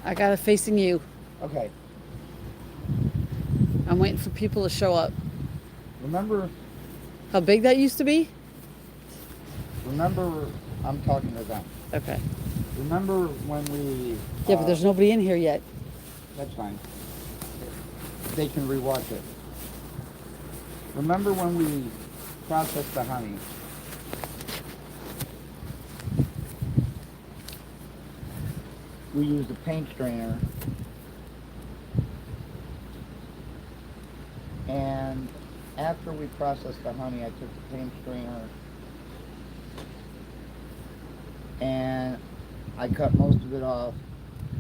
I got it facing you. Okay. I'm waiting for people to show up. Remember, How big that used to be? remember, I'm talking to them. Okay. Remember when we, Yeah, but there's nobody in here yet. that's fine. They can rewatch it. Remember when we processed the honey? We used a paint strainer, and after we processed the honey, I took the paint strainer and I cut most of it off,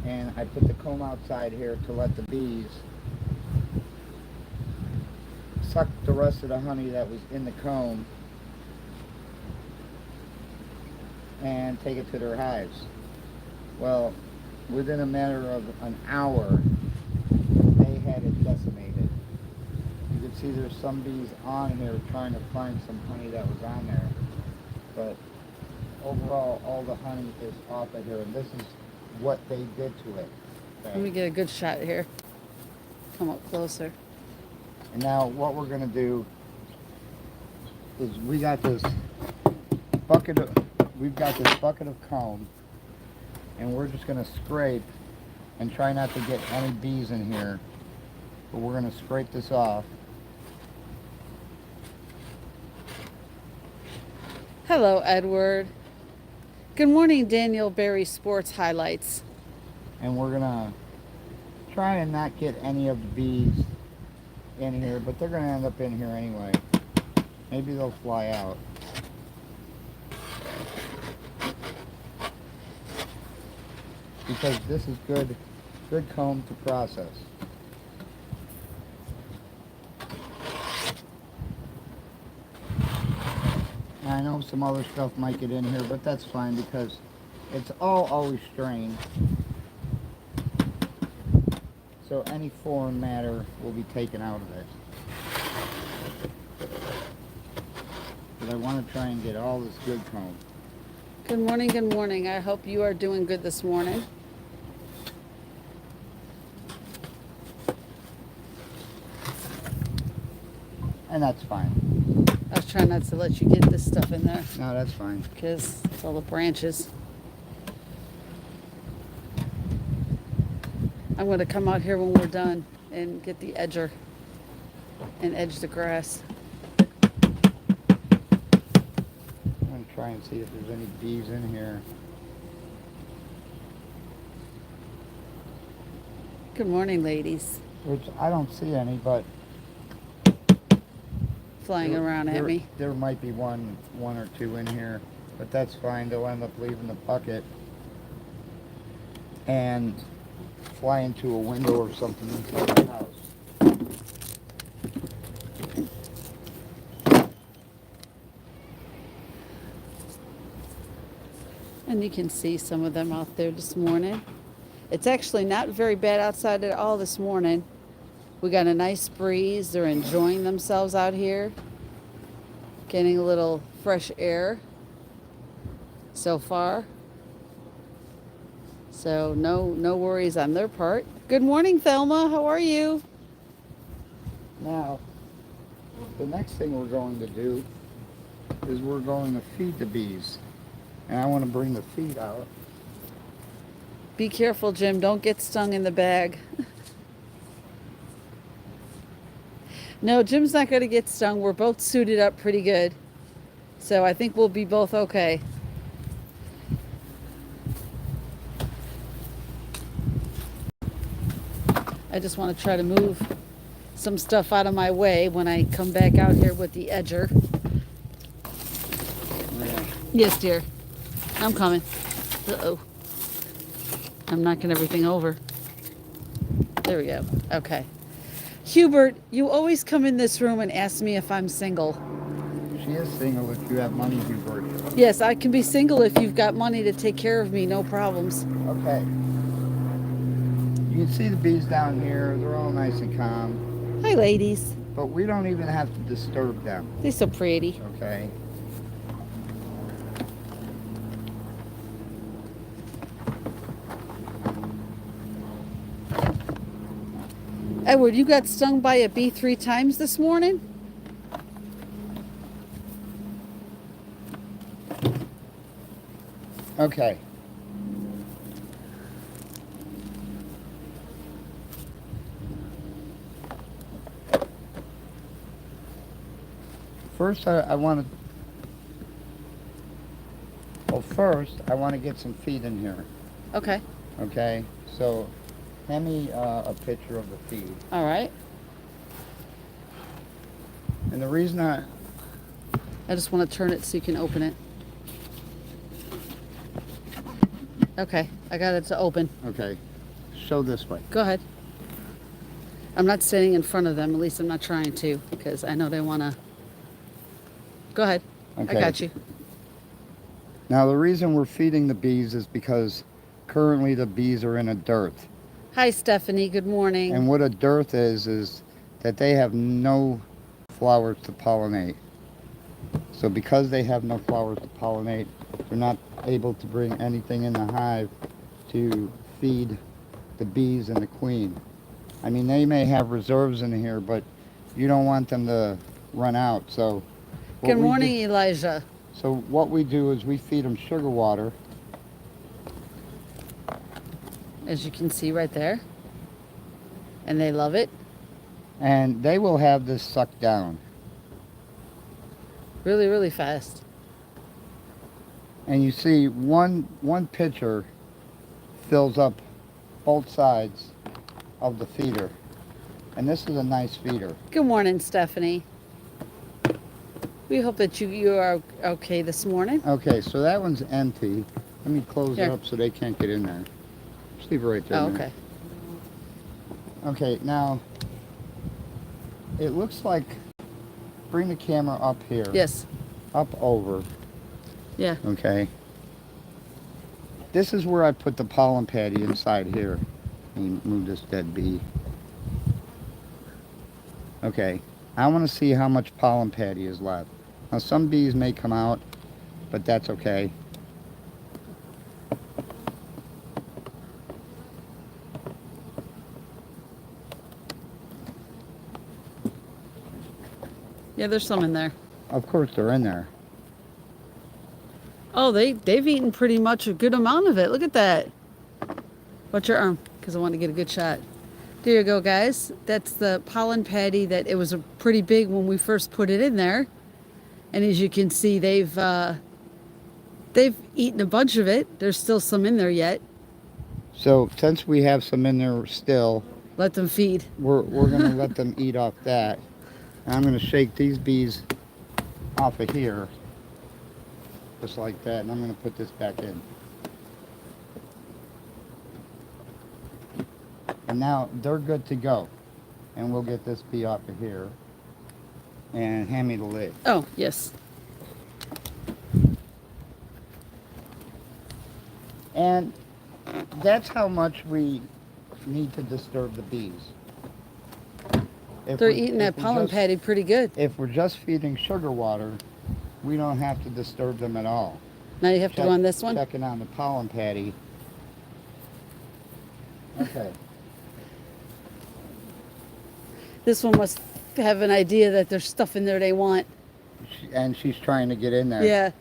and I put the comb outside here to let the bees suck the rest of the honey that was in the comb and take it to their hives. Well, within a matter of an hour, they had it decimated. You can see there's some bees on here trying to find some honey that was on there, but overall all the honey is off of here, and this is what they did to it. Let me get a good shot here. Come up closer. And now what we're going to do is we've got this bucket of comb, and we're just going to scrape and try not to get any bees in here, but we're going to scrape this off. Hello, Edward. Good morning, Daniel Berry Sports Highlights. And we're going to try and not get any of the bees in here, but they're going to end up in here anyway. Maybe they'll fly out. Because this is good comb to process. I know some other stuff might get in here, but that's fine because it's all always strained. So any foreign matter will be taken out of it. But I want to try and get all this good comb. Good morning, good morning. I hope you are doing good this morning. And that's fine. I was trying not to let you get this stuff in there No, that's fine. because it's all the branches. I'm going to come out here when we're done and get the edger and edge the grass. I'm going to try and see if there's any bees in here. Good morning, ladies. Which I don't see any, but Flying around at me. There might be one or two in here, but that's fine. They'll end up leaving the bucket and fly into a window or something inside the house. And you can see some of them out there this morning. It's actually not very bad outside at all this morning. We got a nice breeze. They're enjoying themselves out here. Getting a little fresh air so far. So no worries on their part. Good morning, Thelma. How are you? Now, the next thing we're going to do is we're going to feed the bees. And I want to bring the feed out. Be careful, Jim. Don't get stung in the bag. No, Jim's not going to get stung. We're both suited up pretty good. So I think we'll be both okay. I just want to try to move some stuff out of my way when I come back out here with the edger. Yeah. Yes, dear. I'm coming. Uh-oh. I'm knocking everything over. There we go. Okay. Hubert, you always come in this room and ask me if I'm single. She is single if you have money, Hubert. Yes, I can be single if you've got money to take care of me. No problems. Okay. You can see the bees down here. They're all nice and calm. Hi, ladies. But we don't even have to disturb them. They're so pretty. Okay. Edward, you got stung by a bee 3 times this morning? Okay. First, I want to. Well, first, I want to get some feed in here. Okay. Okay. So, hand me a picture of the feed. All right. And the reason I just want to turn it so you can open it. Okay, I got it to open. Okay. Show this way. Go ahead. I'm not standing in front of them. At least I'm not trying to, because I know they want to. Go ahead. Okay. I got you. Now, the reason we're feeding the bees is because currently the bees are in a dearth. Hi, Stephanie. Good morning. And what a dearth is that they have no flowers to pollinate. So because they have no flowers to pollinate, they're not able to bring anything in the hive to feed the bees and the queen. I mean, they may have reserves in here, but you don't want them to run out. So good morning, Elijah. So what we do is we feed them sugar water. As you can see right there. And they love it. And they will have this sucked down. Really, really fast. And you see one pitcher fills up both sides of the feeder. And this is a nice feeder. Good morning, Stephanie. We hope that you are okay this morning. Okay, so that one's empty. Let me close Here. it up so they can't get in there. Just leave it right there. Oh, a minute. okay. Okay, now it looks like, bring the camera up here. Yes. Up over. Yeah. Okay. This is where I put the pollen patty inside here. Let me move this dead bee. Okay. I want to see how much pollen patty is left. Now some bees may come out, but that's okay. Yeah, there's some in there. Of course they're in there. Oh, they've eaten pretty much a good amount of it. Look at that. Watch your arm, because I want to get a good shot. There you go, guys. That's the pollen patty that it was pretty big when we first put it in there. And as you can see, they've eaten a bunch of it. There's still some in there yet. So since we have some in there still, let them feed. We're going to let them eat off that. And I'm going to shake these bees off of here, just like that, and I'm going to put this back in. And now they're good to go. And we'll get this bee off of here. And hand me the lid. Oh, yes. And that's how much we need to disturb the bees. They're eating that pollen patty pretty good. If we're just feeding sugar water, we don't have to disturb them at all. Now you have to go on this one? Checking on the pollen patty. Okay. This one must have an idea that there's stuff in there they want. And she's trying to get in there. Yeah.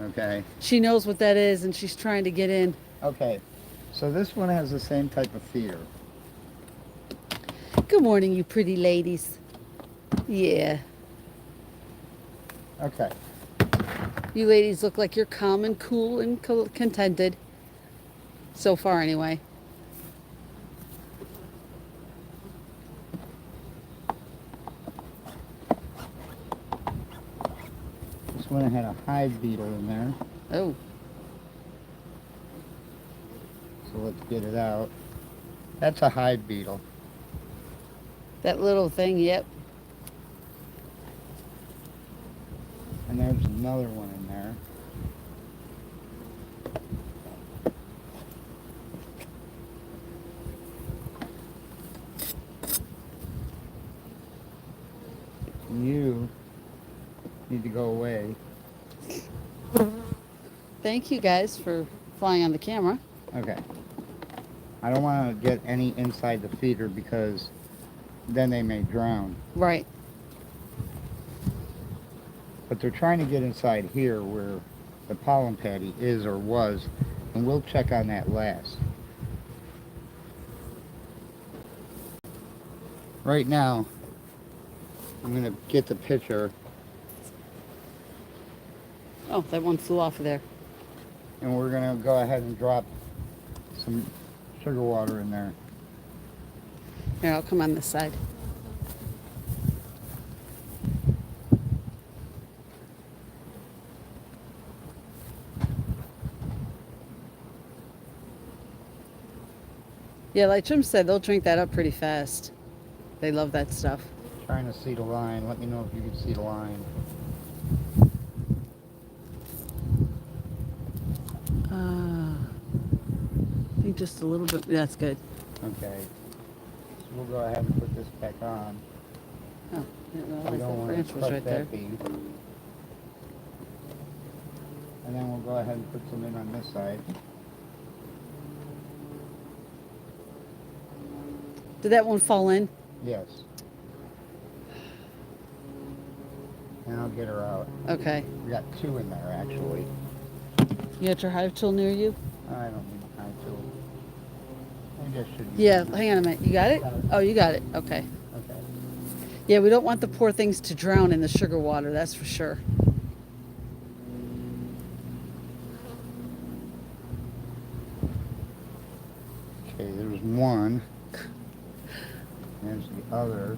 Okay. She knows what that is, and she's trying to get in. Okay. So this one has the same type of feeder. Good morning, you pretty ladies. Yeah. Okay. You ladies look like you're calm and cool and contented. So far, anyway. This one had a hive beetle in there. Oh. So let's get it out. That's a hive beetle. That little thing, yep. And there's another one in there. You need to go away. Thank you guys for flying on the camera. Okay. I don't want to get any inside the feeder because then they may drown. Right. But they're trying to get inside here where the pollen patty is or was, and we'll check on that last. Right now, I'm going to get the picture, Oh, that one flew off of there. and we're going to go ahead and drop some sugar water in there. Here, I'll come on this side. Yeah, like Jim said, they'll drink that up pretty fast. They love that stuff. Trying to see the line. Let me know if you can see the line. I think just a little bit. That's good. Okay. So we'll go ahead and put this back on. Oh, I didn't realize We that don't want branch to was crush right there. that bee. And then we'll go ahead and put some in on this side. Did that one fall in? Yes. And I'll get her out. Okay. We got 2 in there actually. You got your hive tool near you? I don't need a high tool. Maybe I should use Yeah, one. hang on a minute. You got it? Oh, you got it. Okay. Okay. Yeah, we don't want the poor things to drown in the sugar water, that's for sure. Okay, there's one. There's the other.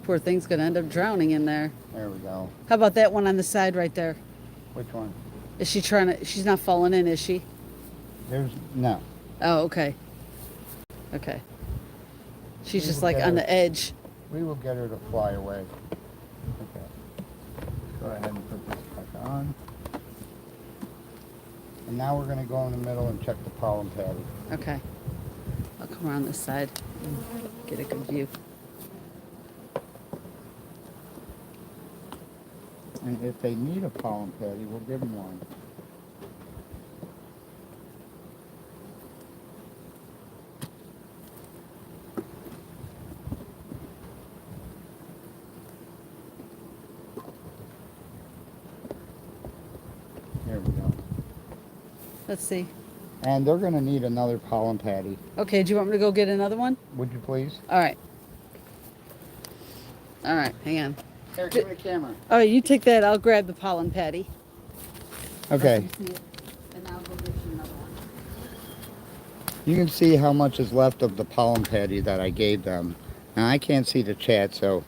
Poor thing's gonna end up drowning in there. There we go. How about that one on the side right there? Which one? Is she trying to, she's not falling in, is she? There's, no. Oh, okay. Okay. She's We just will like get on her. the edge. We will get her to fly away. Okay. Go ahead and put this back on. And now we're going to go in the middle and check the pollen patty. Okay. I'll come around this side and get a good view. And if they need a pollen patty, we'll give them one. There we go. Let's see. And they're going to need another pollen patty. Okay, do you want me to go get another one? Would you please? All right. All right, hang on. Here, give me the camera. All right, you take that. I'll grab the pollen patty. Okay. And I'll go get you another one. You can see how much is left of the pollen patty that I gave them. Now I can't see the chat, so.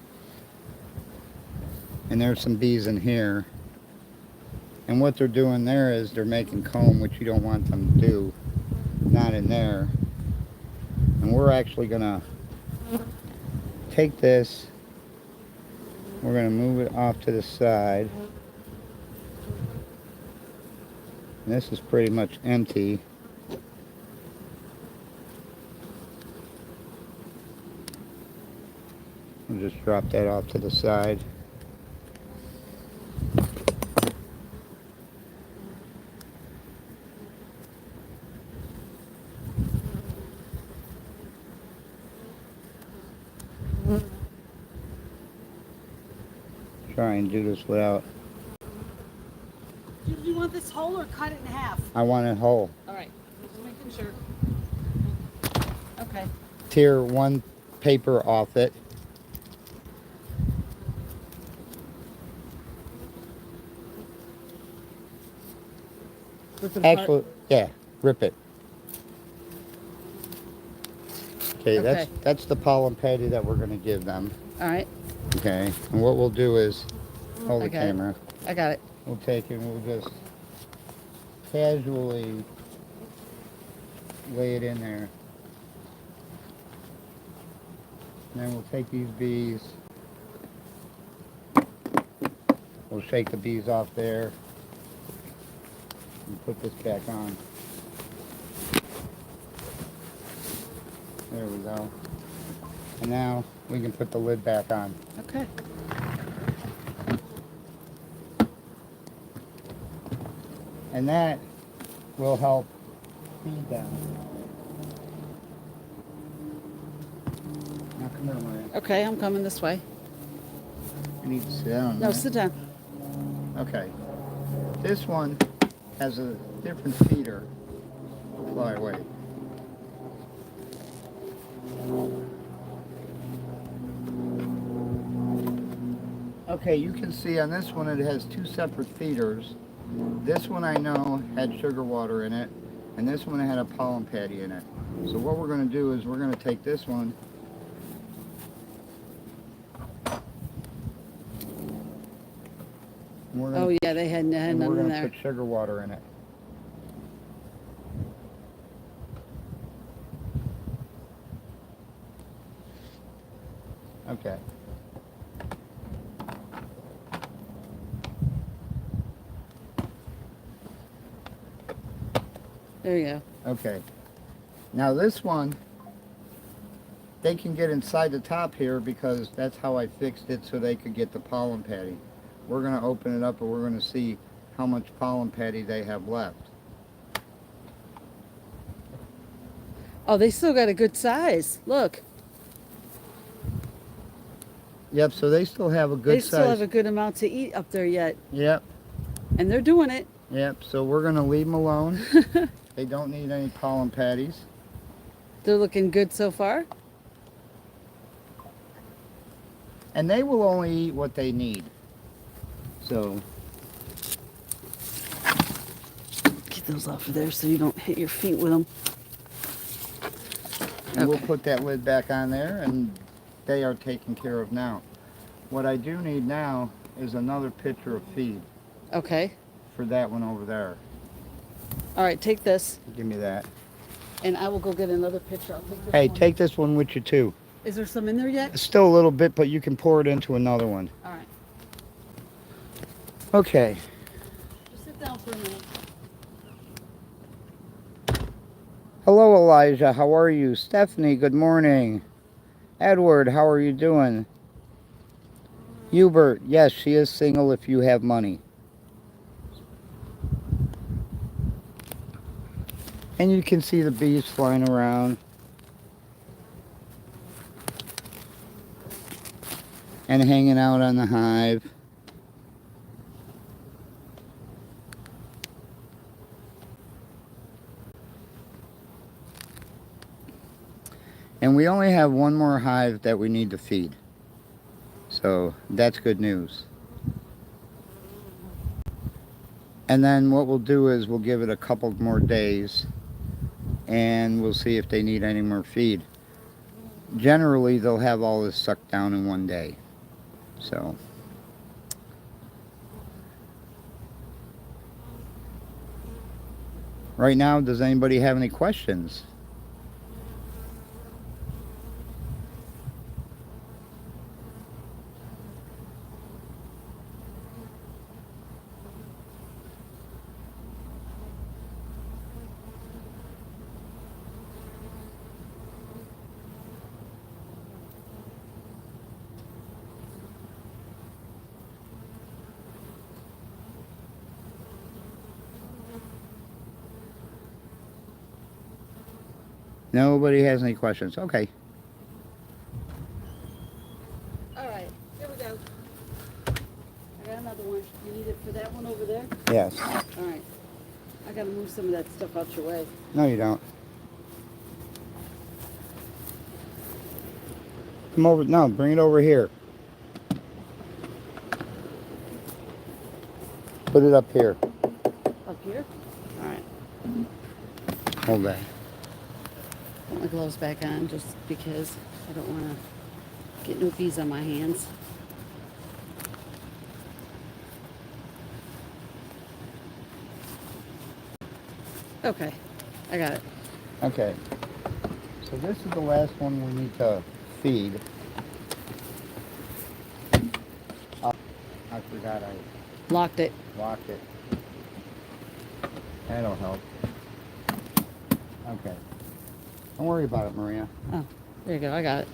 And there's some bees in here. And what they're doing there is they're making comb, which you don't want them to do. Not in there. And we're actually gonna take this. We're gonna move it off to the side. And this is pretty much empty. We'll just drop that off to the side. Try and do this without. Do you want this whole or cut it in half? I want it whole. All right, just making sure. Okay. Tear one paper off it. With the part- Actually, yeah, rip it. Okay, Okay. that's the pollen patty that we're gonna give them. All right, Okay, and what we'll do is hold the Okay. camera. I got it. We'll take it and we'll just casually lay it in there. And then we'll take these bees. We'll shake the bees off there and put this back on. There we go. And now we can put the lid back on. Okay. And that will help feed them. Come here, Maria. Okay, I'm coming this way. You need to sit down. No, right? sit down. Okay. This one has a different feeder. Fly away. Okay, you can see on this one it has two separate feeders. This one I know had sugar water in it, and this one had a pollen patty in it. So what we're going to do is we're going to take this one and we're Oh going yeah, they had to none in there. put sugar water in it. Okay. There you go. Okay. Now this one, they can get inside the top here because that's how I fixed it so they could get the pollen patty. We're going to open it up and we're going to see how much pollen patty they have left. Oh, they still got a good size. Look, Yep, so they still have a good they size. still have a good amount to eat up there yet, Yep, and they're doing it. yep, so we're going to leave them alone. They don't need any pollen patties. They're looking good so far. And they will only eat what they need. So, Get those off of there so you don't hit your feet with them. and we'll Okay. put that lid back on there and they are taken care of now. What I do need now is another pitcher of feed Okay. for that one over there. All right, take this, Give me that. and I will go get another pitcher. I'll take this Hey, one. take this one with you too. Is there some in there yet? Still a little bit, but you can pour it into another one. All right. Okay. Just sit down for a minute. Hello, Elijah. How are you? Stephanie, good morning. Edward, how are you doing? Hubert, yes, she is single if you have money. And you can see the bees flying around. And hanging out on the hive. And we only have one more hive that we need to feed. So that's good news. And then what we'll do is we'll give it a couple more days and we'll see if they need any more feed. Generally, they'll have all this sucked down in one day. So. Right now, does anybody have any questions? Nobody has any questions. Okay. All right, here we go. I got another one. You need it for that one over there? Yes. All right. I got to move some of that stuff out your way. No, you don't. Come over. No, bring it over here. Put it up here. Up here? All right. Hold that. Put my gloves back on just because I don't want to get no bees on my hands. Okay, I got it. Okay. So this is the last one we need to feed. Oh, I forgot I Locked it. locked it. That'll help. Okay. Don't worry about it, Maria. Oh, there you go. I got it.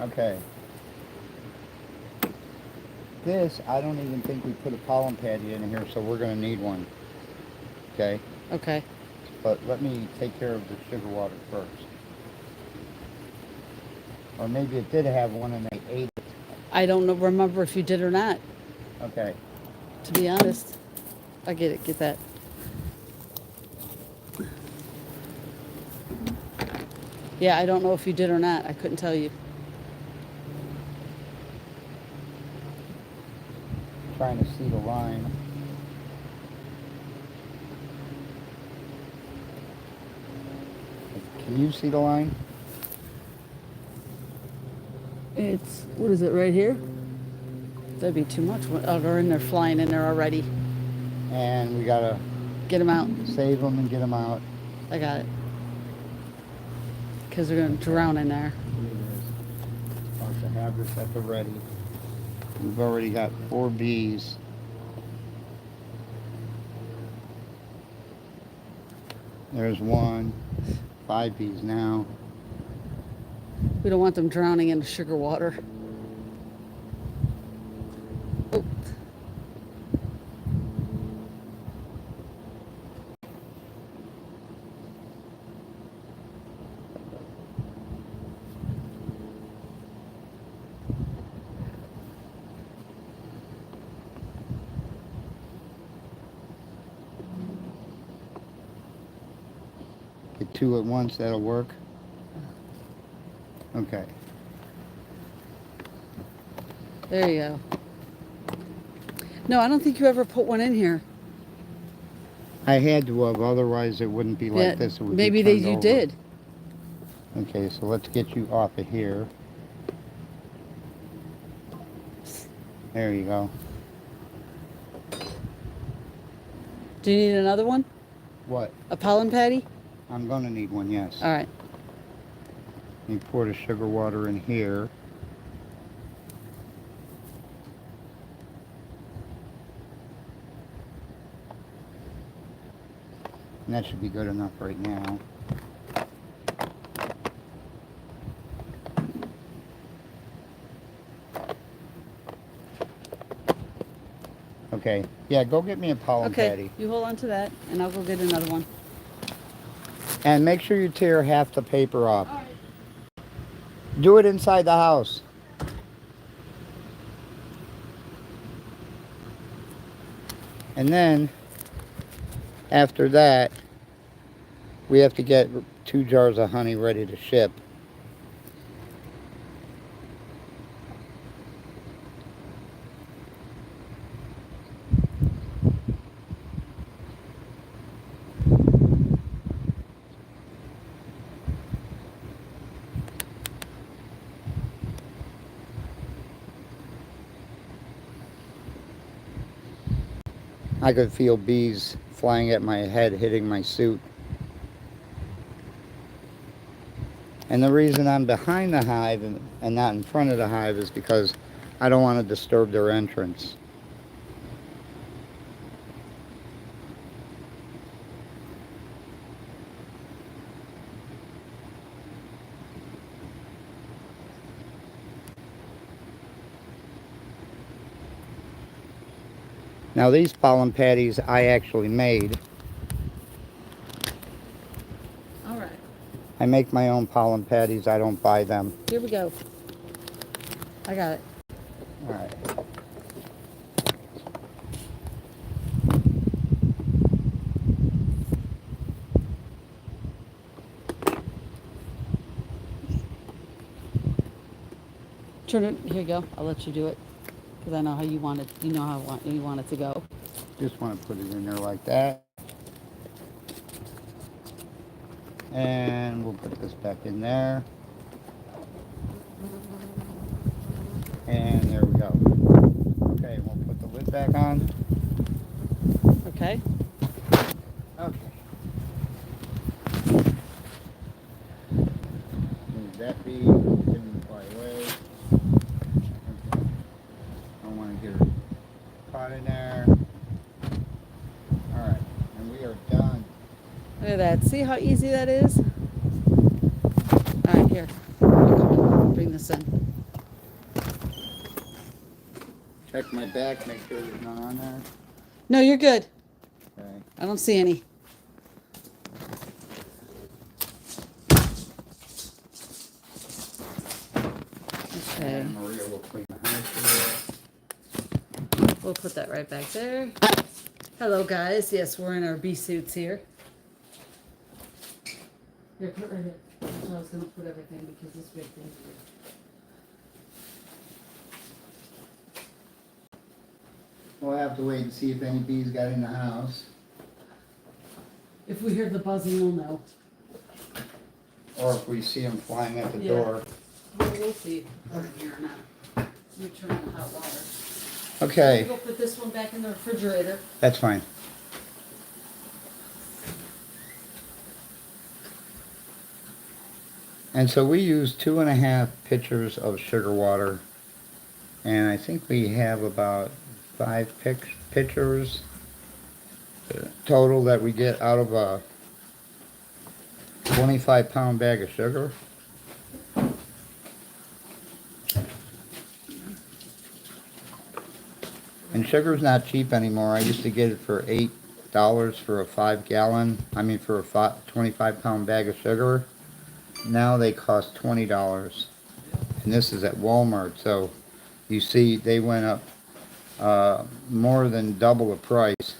Okay. This, I don't even think we put a pollen patty in here, so we're going to need one. Okay? Okay. but let me take care of the sugar water first. Or maybe it did have one and they ate it. I don't know, remember if you did or not, Okay. to be honest. I get it, get that. Yeah, I don't know if you did or not. I couldn't tell you. Trying to see the line. Can you see the line? It's, what is it, right here? That'd be too much. Oh, they're in there, flying in there already. And we gotta Get them out. save them and get them out. I got it. Because they're going to drown in there. Start to have this at the ready. We've already got 4 bees. There's 1. 5 bees now. We don't want them drowning in the sugar water. Oh. Get 2 at once, that'll work. Okay. There you go. No, I don't think you ever put one in here. I had to have, otherwise it wouldn't be like this. It would maybe be you turned over. did. Okay, so let's get you off of here. There you go. Do you need another one? What? A pollen patty? I'm gonna need one, yes. All right. You pour the sugar water in here. And that should be good enough right now. Okay, yeah, go get me a pollen Okay, patty. you hold on to that, and I'll go get another one. And make sure you tear half the paper off. All right. Do it inside the house. And then, after that, we have to get 2 jars of honey ready to ship. I could feel bees flying at my head, hitting my suit. And the reason I'm behind the hive and not in front of the hive is because I don't want to disturb their entrance. Now these pollen patties I actually made. All right. I make my own pollen patties, I don't buy them. Here we go. I got it. All right. Turn it. Here you go. I'll let you do it because I know how you want it. You know how you want it to go. Just want to put it in there like that. And we'll put this back in there. And there we go. Okay, we'll put the lid back on. Okay. Okay. Move that bee, didn't fly away. Okay. I don't want to get her caught in there. Alright, and we are done. Look at that. See how easy that is? All right, here. Bring this in. Check my back, make sure there's none on there. No, you're good. Okay. I don't see any. We'll put that right back there. Hello, guys. Yes, we're in our bee suits here. Here, put it right here. That's where I was going to put everything because this big thing here. We'll have to wait and see if any bees got in the house. If we hear the buzzing, we'll know. Or if we see them flying at the Yeah. door. We'll see if they're here or not. Let me turn on the hot water. Okay, We'll put this one back in the refrigerator. that's fine. And so we use 2.5 pitchers of sugar water. And I think we have about 5 pitchers total that we get out of a 25-pound bag of sugar. And sugar's not cheap anymore. I used to get it for $8 for a 5-gallon, for a 25-pound bag of sugar. Now they cost $20. And this is at Walmart, so you see they went up more than double the price.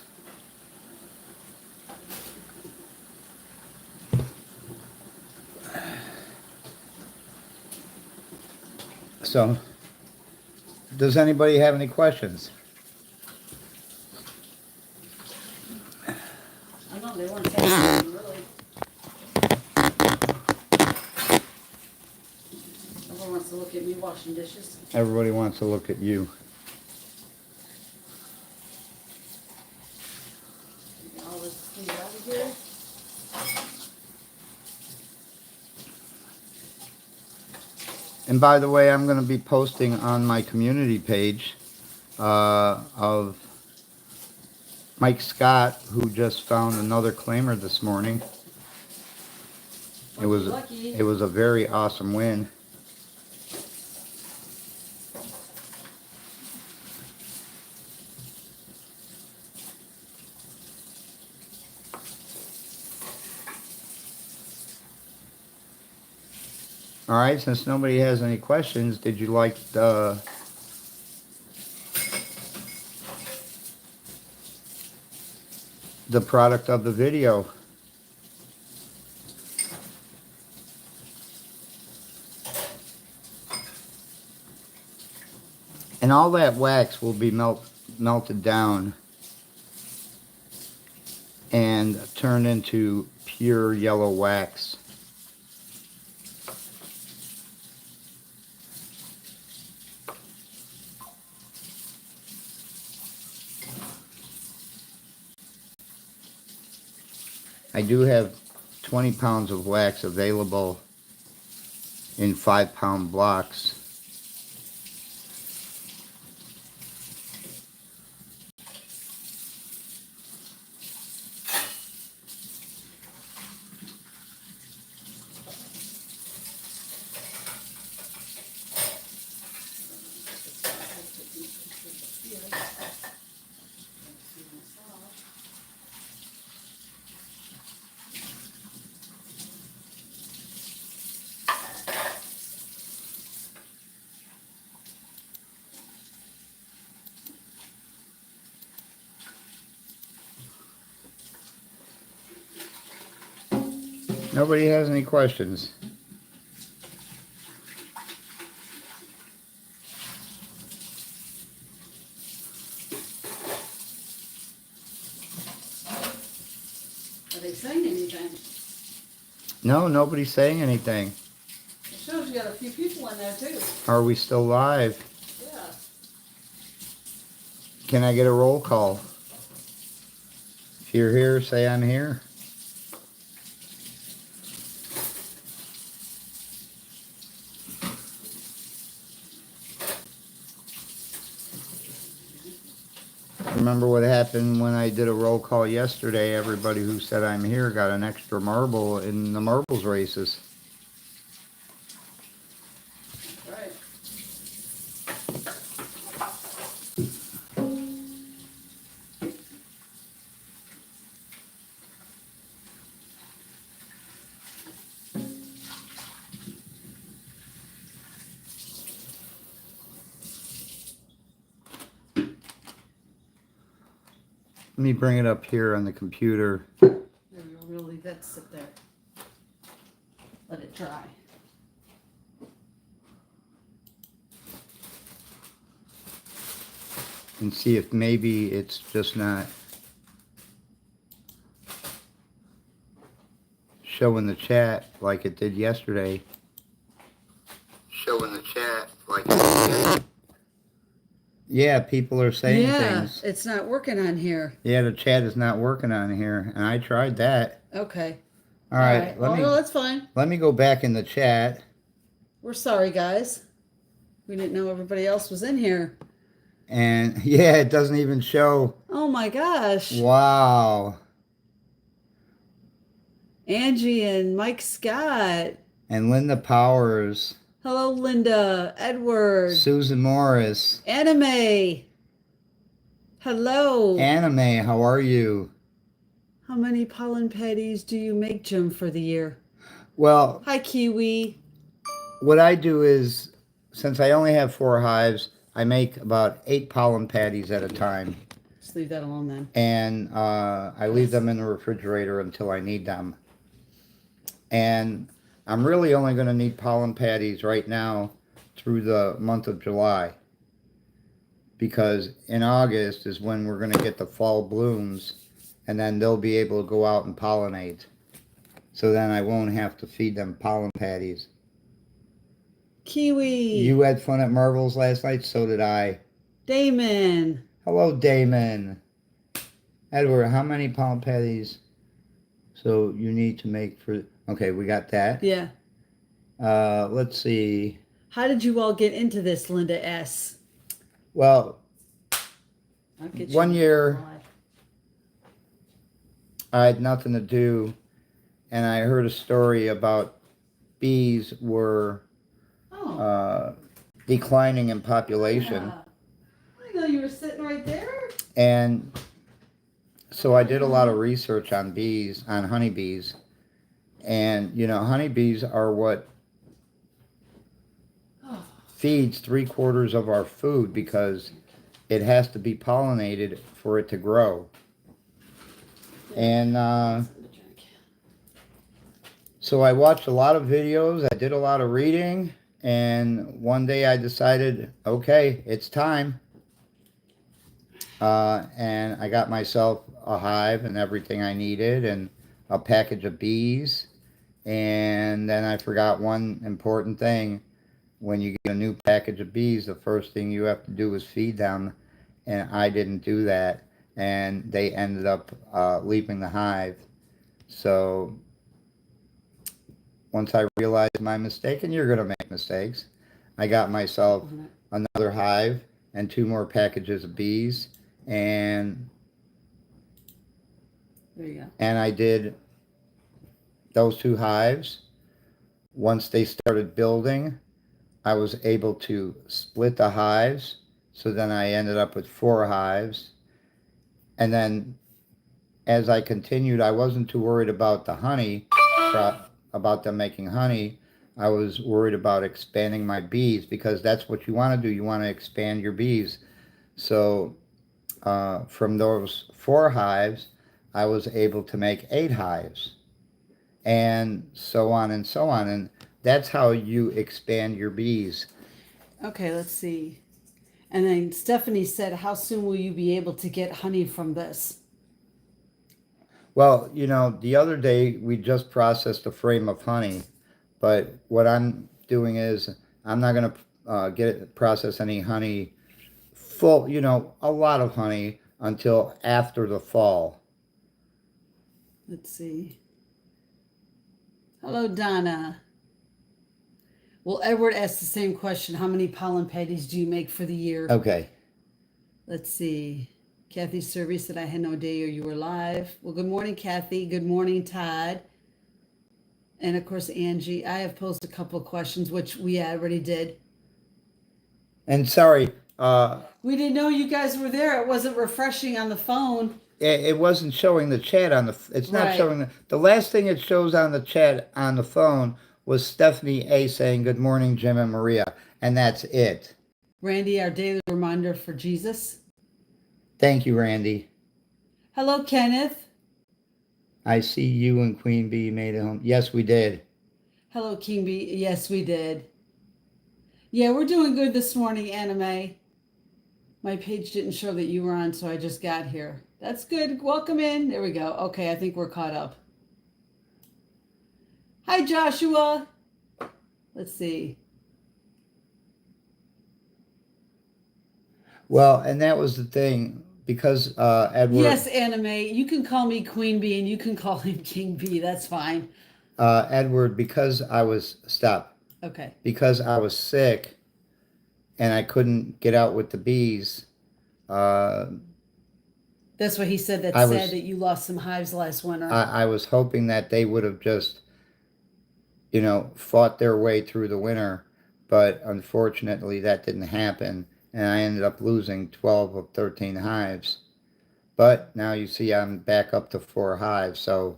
So, does anybody have any questions? I know they weren't saying anything, really. Everyone wants to look at me washing dishes. Everybody wants to look at you. Get all this thing out of here. And by the way, I'm going to be posting on my community page of Mike Scott, who just found another claimer this morning. It was a very awesome win. All right, since nobody has any questions, did you like the product of the video? And all that wax will be melted down and turned into pure yellow wax. I do have 20 pounds of wax available in 5-pound blocks. Nobody has any questions? Are they saying anything? No, nobody's saying anything. It shows you got a few people in there too. Are we still live? Yeah. Can I get a roll call? If you're here, say I'm here. Remember what happened when I did a roll call yesterday? Everybody who said I'm here got an extra marble in the marbles races. Right. me bring it up here on the computer. We'll leave that sit there. Let it dry. And see if maybe it's just not showing the chat like it did yesterday. Showing the chat like it did yesterday. Yeah, people are saying things. It's not working on here. Yeah, the chat is not working on here, and I tried that. Okay. All right. No, that's fine. Let me go back in the chat. We're sorry, guys. We didn't know everybody else was in here. And yeah, it doesn't even show. Oh my gosh. Wow. Angie and Mike Scott. And Linda Powers. Hello, Linda. Edward. Susan Morris. Anime. Hello. Anime, how are you? How many pollen patties do you make, Jim, for the year? Well, hi, Kiwi. What I do is, since I only have 4 hives, I make about 8 pollen patties at a time. Just leave that alone then. And I leave them in the refrigerator until I need them. And I'm really only going to need pollen patties right now through the month of July. Because in August is when we're going to get the fall blooms. And then they'll be able to go out and pollinate. So then I won't have to feed them pollen patties. Kiwi. You had fun at Marvel's last night, so did I. Damon. Hello, Damon. Edward, how many pollen patties so you need to make for... Okay, we got that. Yeah. Let's see. How did you all get into this, Linda S? Well, one year alive. I had nothing to do, and I heard a story about bees were declining in population. Yeah. I know you were sitting right there. And so I did a lot of research on bees, on honeybees. And, you know, honeybees are what feeds 3/4 of our food because it has to be pollinated for it to grow. And so I watched a lot of videos, I did a lot of reading, and one day I decided, okay, it's time. And I got myself a hive and everything I needed and a package of bees. And then I forgot one important thing. When you get a new package of bees, the first thing you have to do is feed them. And I didn't do that. And they ended up leaving the hive. So once I realized my mistake, and you're going to make mistakes, I got myself another hive and 2 more packages of bees. And there you go. And I did those 2 hives. Once they started building, I was able to split the hives. So then I ended up with 4 hives. And then as I continued, I wasn't too worried about the honey, about them making honey. I was worried about expanding my bees because that's what you want to do. You want to expand your bees. So from those 4 hives, I was able to make 8 hives. And so on and so on. And that's how you expand your bees. Okay, let's see. And then Stephanie said, how soon will you be able to get honey from this? Well, you know, the other day we just processed a frame of honey. But what I'm doing is I'm not going to process any honey full, you know, a lot of honey until after the fall. Let's see. Hello, Donna. Well, Edward asked the same question. How many pollen patties do you make for the year? Okay. Let's see. Kathy Survey said, I had no idea you were live. Well, good morning, Kathy. Good morning, Todd. And, of course, Angie. I have posed a couple of questions, which we already did. And sorry. We didn't know you guys were there. It wasn't refreshing on the phone. It wasn't showing the chat on the... It's not right. showing... The last thing it shows on the chat on the phone was Stephanie A. saying, good morning, Jim and Maria. And that's it. Randy, our daily reminder for Jesus. Thank you, Randy. Hello, Kenneth. I see you and Queen Bee made it home. Yes, we did. Hello, King Bee. Yes, we did. Yeah, we're doing good this morning, Anime. My page didn't show that you were on, so I just got here. That's good. Welcome in. There we go. Okay, I think we're caught up. Hi, Joshua. Let's see. Well, and that was the thing because Edward. Yes, Anime. You can call me Queen Bee and you can call him King Bee. That's fine. Edward, because I was Okay. because I was sick and I couldn't get out with the bees. That's what he said. That's I sad was- that you lost some hives last winter. I was hoping that they would have just, fought their way through the winter, but unfortunately that didn't happen, and I ended up losing 12 of 13 hives. But now you see I'm back up to 4 hives, so,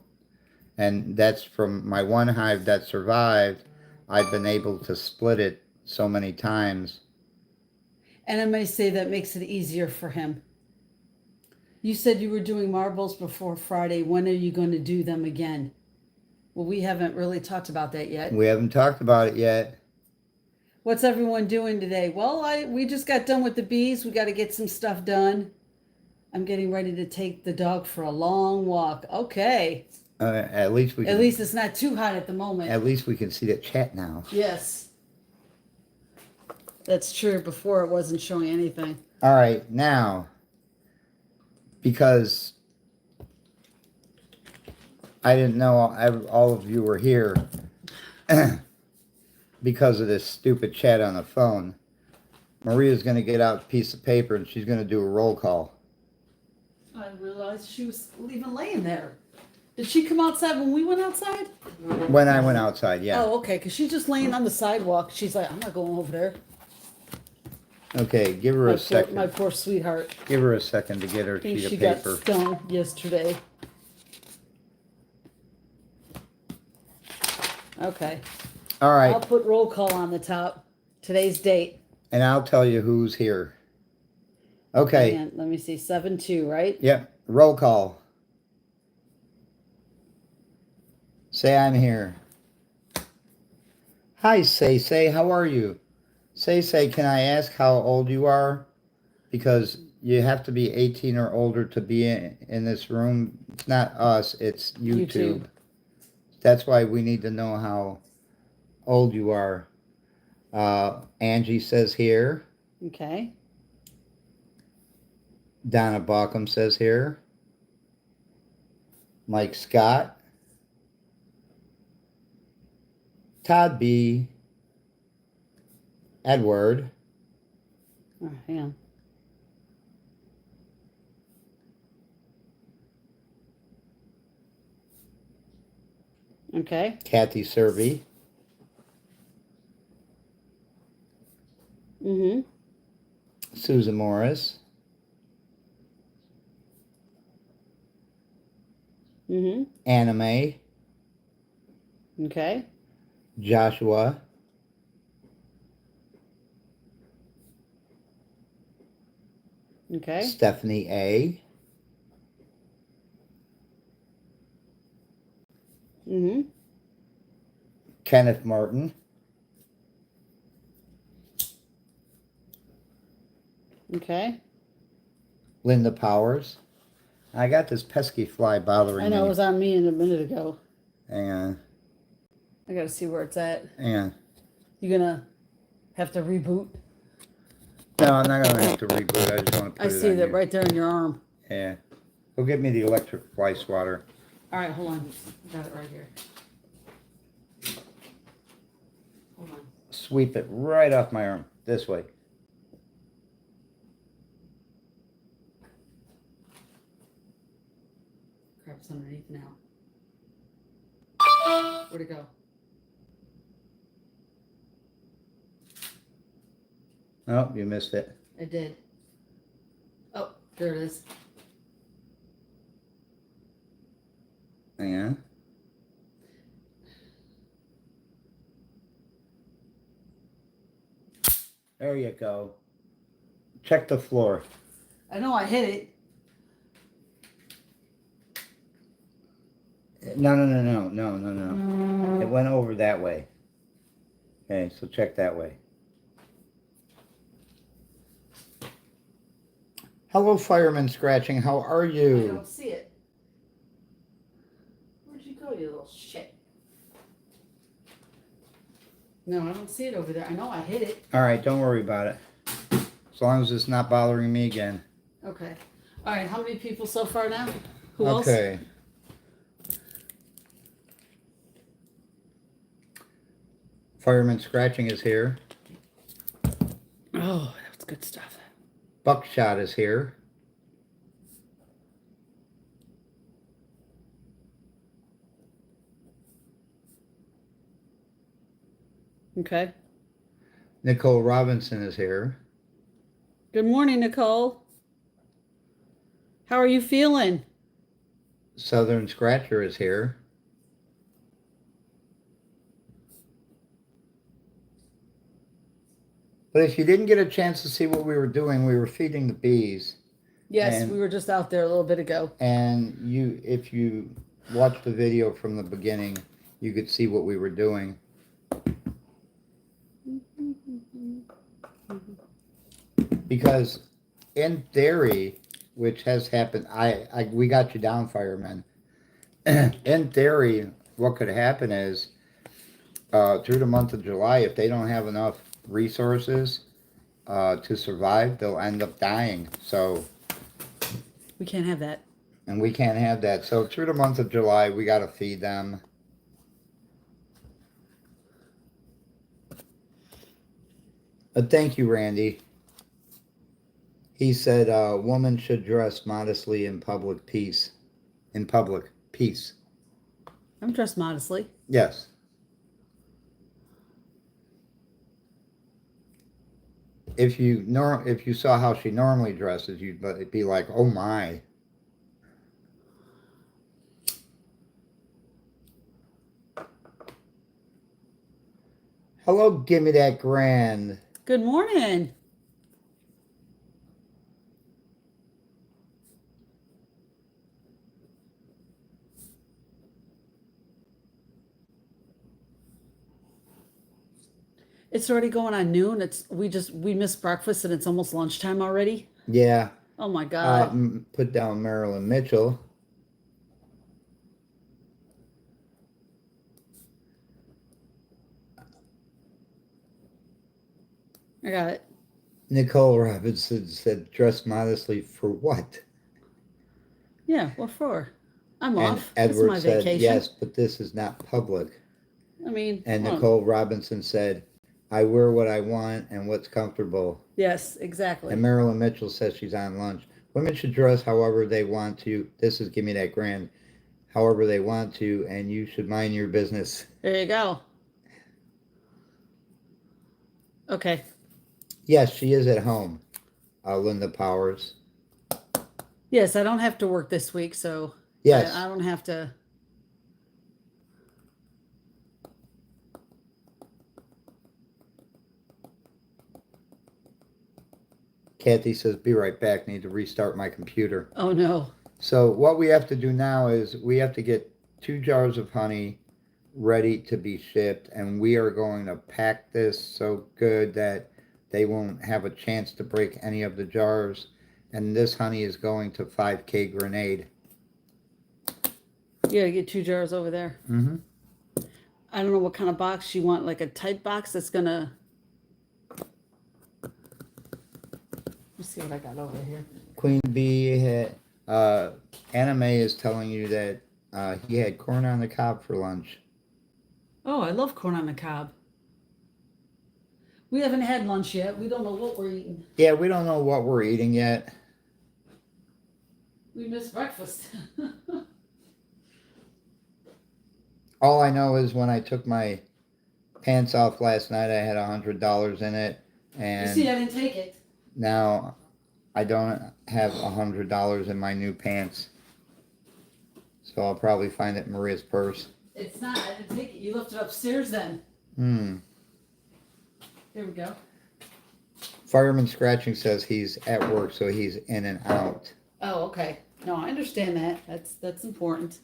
and that's from my one hive that survived. I've been able to split it so many times. And I may say that makes it easier for him. You said you were doing marbles before Friday. When are you going to do them again? Well, we haven't really talked about that yet. We haven't talked about it yet. What's everyone doing today? Well, we just got done with the bees. We got to get some stuff done. I'm getting ready to take the dog for a long walk. Okay. At least we can, At least it's not too hot at the moment. At least we can see the chat now. Yes. That's true. Before it wasn't showing anything. All right, now, because I didn't know all of you were here because of this stupid chat on the phone, Maria's going to get out a piece of paper and she's going to do a roll call. I realized she was even laying there. Did she come outside when we went outside? When I went outside, yeah. Oh, okay, because she's just laying on the sidewalk. She's like, I'm not going over there. Okay, give her a second. My poor sweetheart. Give her a second to get her I think sheet she of got paper. stung yesterday. Okay. All right. I'll put roll call on the top. Today's date. And I'll tell you who's here. Okay. And let me see. 7-2, right? Yep. Roll call. Say I'm here. Hi, Say. How are you? Say, can I ask how old you are? Because you have to be 18 or older to be in this room. It's not us, it's YouTube. That's why we need to know how old you are. Angie says here. Okay. Donna Baucom says here. Mike Scott. Todd B. Edward. Oh, hang on. Okay. Kathy Servey. Mm-hmm. Susan Morris. Mm-hmm. Anime. Okay. Joshua. Okay. Stephanie A. Mm-hmm. Kenneth Martin. Okay. Linda Powers. I got this pesky fly bothering I know me. it was on me a minute ago. Hang on. I gotta see where it's at. Hang on. You gonna have to reboot? No, I'm not going to have to reboot. I just want to put I it see on that you. right there in your arm. Yeah. Go get me the electric fly swatter. All right, hold on. Got it right here. Hold on. Sweep it right off my arm. This way. Crap's underneath now. Where'd it go? Oh, you missed it. I did. Oh, there it is. Hang on. There you go. Check the floor. I know I hit it. No. It went over that way. Okay, so check that way. Hello, fireman scratching. How are I you? don't see it. Where'd you go, you little shit? No, I don't see it over there. I know I hit it. All right, don't worry about it. As long as it's not bothering me again. Okay. All right, how many people so far now? Who else? Okay. Fireman scratching is here. Oh, that's good stuff. Buckshot is here. Okay. Nicole Robinson is here. Good morning, Nicole. How are you feeling? Southern Scratcher is here. But if you didn't get a chance to see what we were doing, we were feeding the bees. Yes, And- we were just out there a little bit ago. And if you watched the video from the beginning, you could see what we were doing. Because in theory, which has happened, we got you down, firemen. In theory, what could happen is through the month of July, if they don't have enough resources to survive, they'll end up dying. So We can't have that. and we can't have that. So through the month of July, we got to feed them. Thank you, Randy. He said, "Woman should dress modestly in public peace." In public peace. I'm dressed modestly. Yes. If you saw how she normally dresses, you'd be like, "Oh my." Hello, give me that grand. Good morning. It's already going on noon. We missed breakfast and it's almost lunchtime already. Yeah. Oh my God. Put down Marilyn Mitchell. I got it. Nicole Robinson said, "Dress modestly for what?" Yeah, what for? I'm And off. It's Edward my said, vacation. "Yes, but this is not public." I mean, And well, Nicole Robinson said, "I wear what I want and what's comfortable." yes, exactly. And Marilyn Mitchell says she's on lunch. Women should dress however they want to. This is give me that grand. However they want to, and you should mind your business. There you go. Okay. Yes, she is at home. Linda Powers. Yes, I don't have to work this week, so Yes. I don't have to. Kathy says, "Be right back. Need to restart my computer." Oh no. So what we have to do now is we have to get 2 jars of honey ready to be shipped, and we are going to pack this so good that they won't have a chance to break any of the jars. And this honey is going to 5K Grenade. You gotta get 2 jars over there. Mm-hmm. I don't know what kind of box you want, like a tight box that's gonna. Let's see what I got over here. Queen Bee had, Anime is telling you that he had corn on the cob for lunch. Oh, I love corn on the cob. We haven't had lunch yet. We don't know what we're eating. Yeah, we don't know what we're eating yet. We missed breakfast. All I know is when I took my pants off last night, I had $100 in it, You and see, I didn't take it. now I don't have $100 in my new pants. So I'll probably find it in Maria's purse. It's not. I didn't take it. You left it upstairs then. There we go. Fireman Scratching says he's at work, so he's in and out. Oh, okay. No, I understand that. That's important.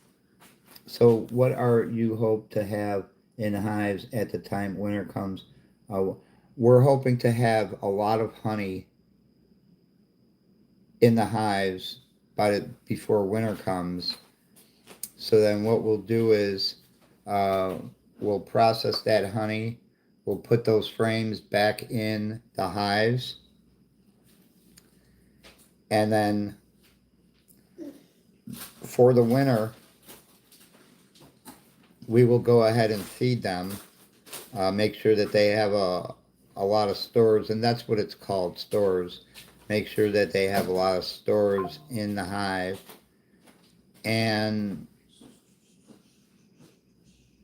So, what are you hope to have in hives at the time winter comes? Uh, we're hoping to have a lot of honey in the hives before winter comes. So then, what we'll do is uh, we'll process that honey. We'll put those frames back in the hives, and then for the winter, we will go ahead and feed them. Make sure that they have a lot of stores, and that's what it's called, stores. Make sure that they have a lot of stores in the hive. And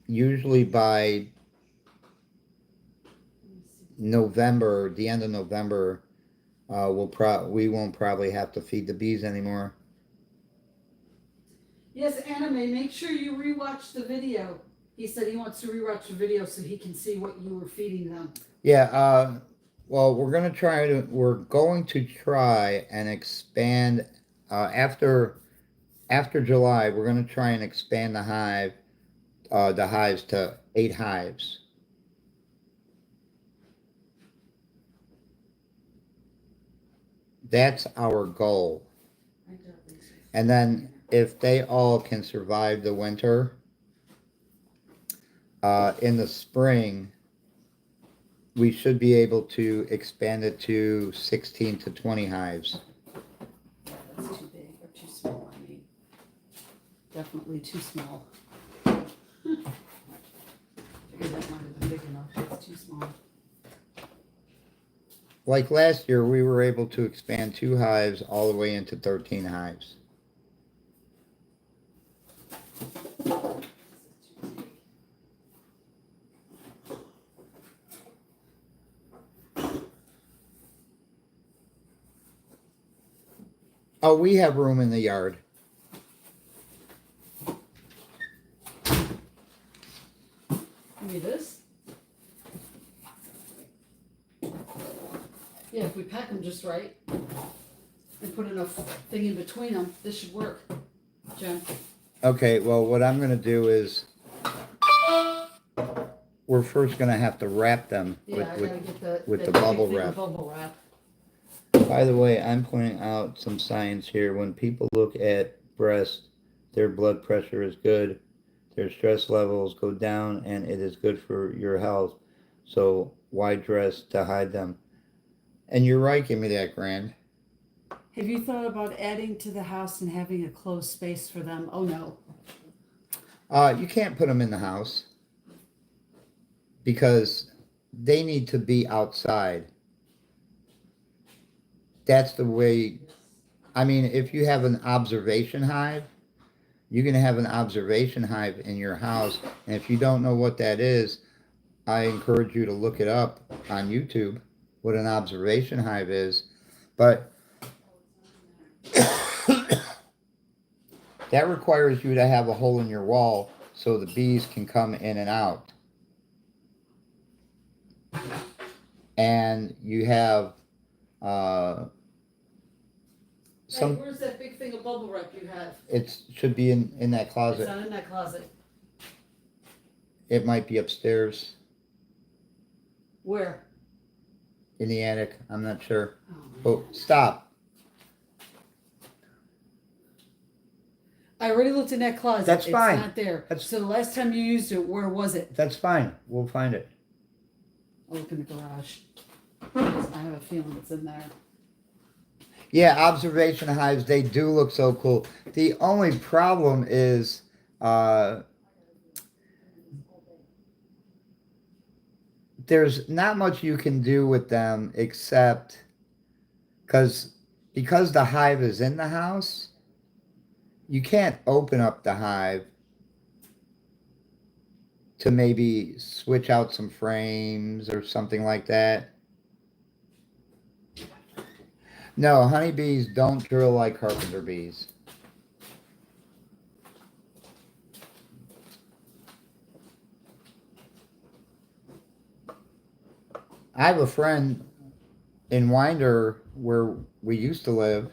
usually by November, the end of November, we won't probably have to feed the bees anymore. Yes, Anime, make sure you rewatch the video. He said he wants to rewatch the video so he can see what you were feeding them. Yeah, well, we're going to try and expand, after July, we're going to try and expand the hives to 8 hives. That's our goal. And then if they all can survive the winter, in the spring, we should be able to expand it to 16 to 20 hives. That's too big or too small, I mean. Definitely too small. I figured that might have been big enough. It's too small. Like last year, we were able to expand 2 hives all the way into 13 hives. Oh, we have room in the yard. Maybe this? Yeah, if we pack them just right and put enough thing in between them, this should work, Jen. Okay, well, what I'm going to do is we're first going to have to wrap them Yeah, I gotta get with that the big bubble thing of wrap. bubble wrap. By the way, I'm pointing out some science here. When people look at breasts, their blood pressure is good, their stress levels go down, and it is good for your health. So why dress to hide them? And you're right, give me that grand. Have you thought about adding to the house and having a closed space for them? Oh no. You can't put them in the house because they need to be outside. That's the way. I mean, if you have an observation hive, you can have an observation hive in your house. And if you don't know what that is, I encourage you to look it up on YouTube, what an observation hive is. But that requires you to have a hole in your wall so the bees can come in and out. And you have Hey, where's that big thing of bubble wrap you have? it should be in that It's closet. not in that closet. It might be upstairs Where? in the attic. I'm not sure. Oh, Oh, stop. I already looked in that closet. That's fine. It's not there. That's- So the last time you used it, where was it? That's fine. We'll find it. I'll look in the garage. I have a feeling it's in there. Yeah, observation hives, they do look so cool. The only problem is there's not much you can do with them except because the hive is in the house, you can't open up the hive to maybe switch out some frames or something like that. No, honeybees don't drill like carpenter bees. I have a friend in Winder where we used to live.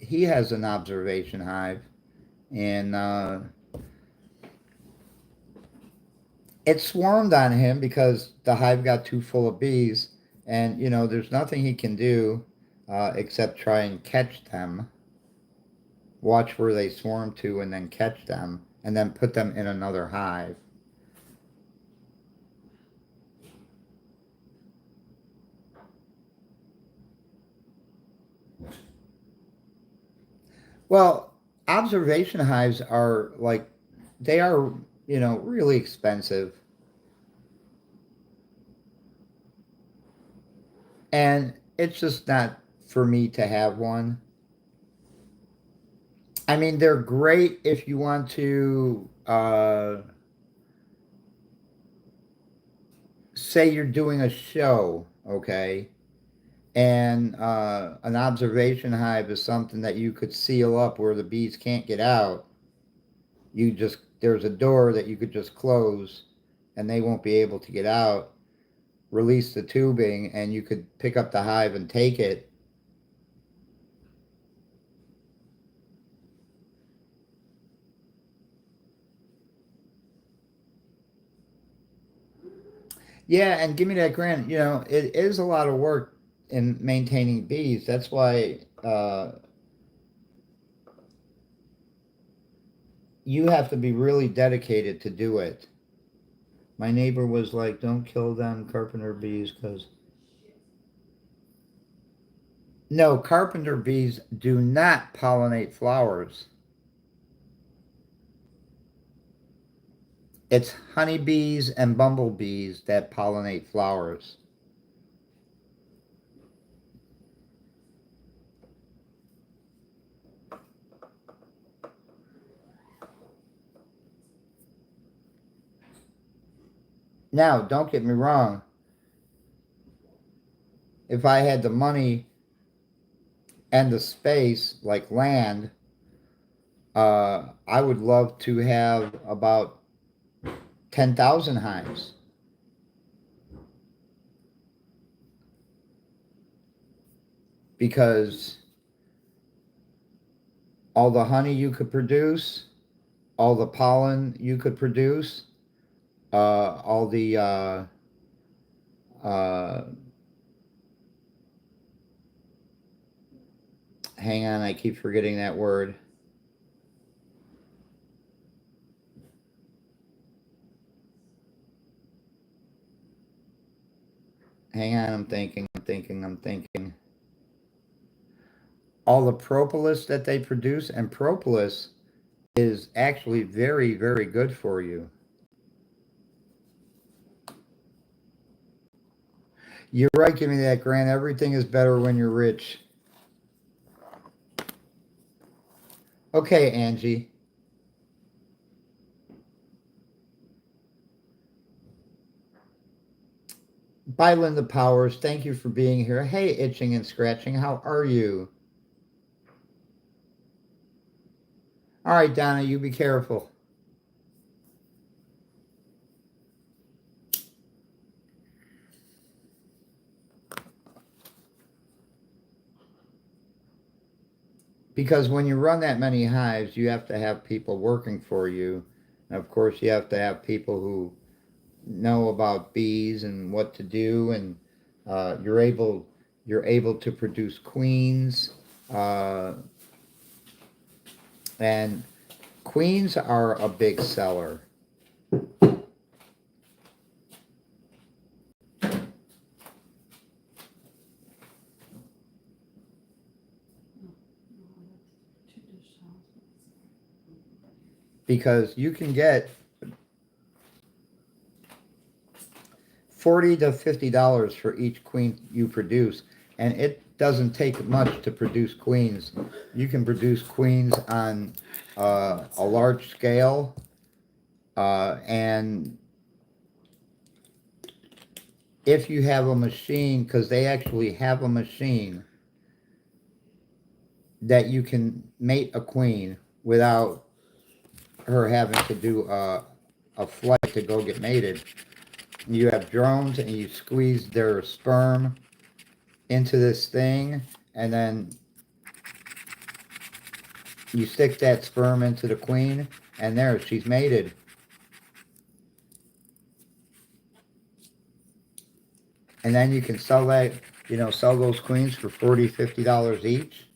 He has an observation hive, and It swarmed on him because the hive got too full of bees, and you know there's nothing he can do except try and catch them, watch where they swarm to, and then catch them, and then put them in another hive. Well, observation hives are like, they are, you know, really expensive. And it's just not for me to have one. I mean, they're great if you want to, say you're doing a show, okay? And an observation hive is something that you could seal up where the bees can't get out. You just, there's a door that you could just close and they won't be able to get out. Release the tubing and you could pick up the hive and take it. Yeah, and give me that grant. You know, it is a lot of work in maintaining bees. That's why you have to be really dedicated to do it. My neighbor was like, "Don't kill them carpenter bees," because no, carpenter bees do not pollinate flowers. It's honeybees and bumblebees that pollinate flowers. Now, don't get me wrong. If I had the money and the space, like land, I would love to have about 10,000 hives because all the honey you could produce, all the pollen you could produce, all the uh, hang on, I keep forgetting that word. Hang on, I'm thinking. All the propolis that they produce, and propolis is actually very, very good for you. You're right, give me that, Grant. Everything is better when you're rich. Okay, Angie. Bye, Linda Powers. Thank you for being here. Hey, Itching and Scratching. How are you? All right, Donna, you be careful. Because when you run that many hives, you have to have people working for you. And of course, you have to have people who know about bees and what to do, and you're able to produce queens, and queens are a big seller. Because you can get $40 to $50 for each queen you produce, and it doesn't take much to produce queens. You can produce queens on a large scale, and if you have a machine, because they actually have a machine that you can mate a queen without her having to do a flight to go get mated. You have drones and you squeeze their sperm into this thing, and then you stick that sperm into the queen, and there, she's mated. And then you can sell that, sell those queens for $40, $50 each.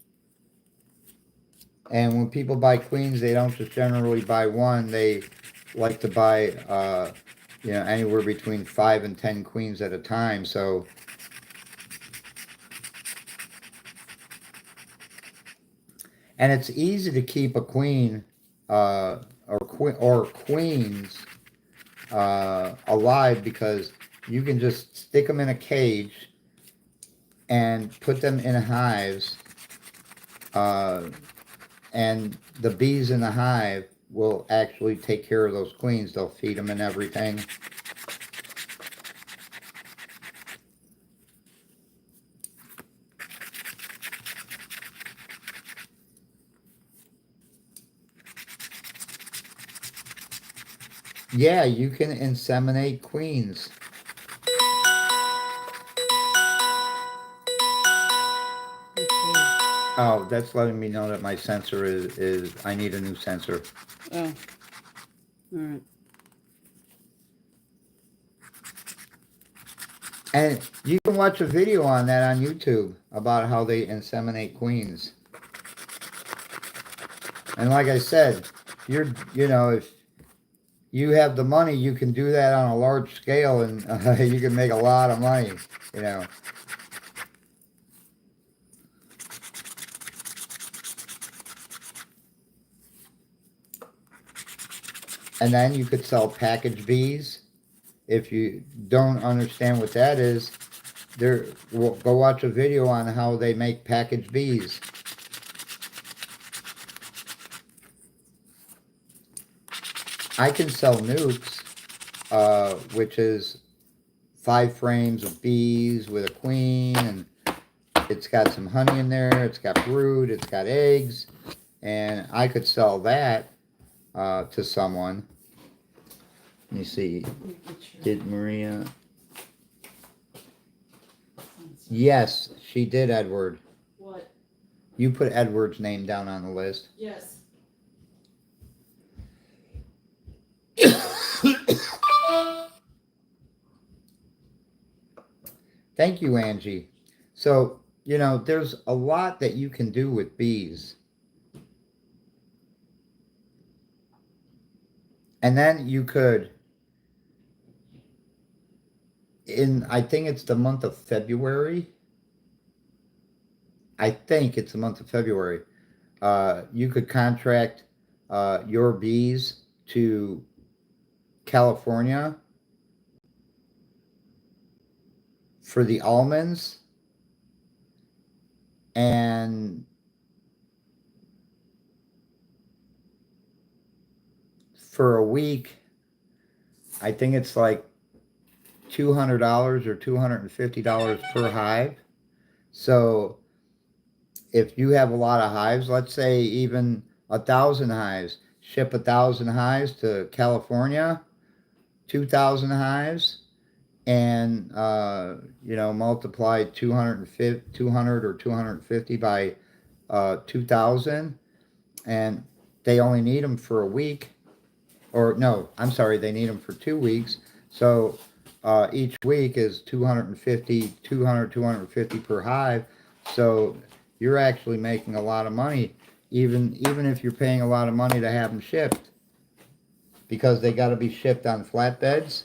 And when people buy queens, they don't just generally buy one. They like to buy, anywhere between 5 and 10 queens at a time. So, and it's easy to keep a queen, or queens, alive, because you can just stick them in a cage and put them in hives, and the bees in the hive will actually take care of those queens. They'll feed them and everything. Yeah, you can inseminate queens. Oh, that's letting me know that my sensor is I need a new sensor. Oh, all right. And you can watch a video on that on YouTube about how they inseminate queens. And like I said, if you have the money, you can do that on a large scale, and you can make a lot of money, you know. And then you could sell package bees. If you don't understand what that is, go watch a video on how they make package bees. I can sell nukes, which is 5 frames of bees with a queen, and it's got some honey in there, it's got brood, it's got eggs, and I could sell that to someone. Let me see. Did Maria? Yes, she did, Edward. What? You put Edward's name down on the list. Yes. Thank you, Angie. So, there's a lot that you can do with bees. And then you could, I think it's the month of February. You could contract your bees to California for the almonds, and for a week, I think it's like $200 or $250 per hive. So if you have a lot of hives, let's say even 1,000 hives, ship 1,000 hives to California, 2,000 hives, and multiply 200 or 250 by 2,000, and they only need them for a week. Or no, I'm sorry, they need them for 2 weeks. So each week is 250 per hive. So you're actually making a lot of money, even if you're paying a lot of money to have them shipped, because they got to be shipped on flatbeds.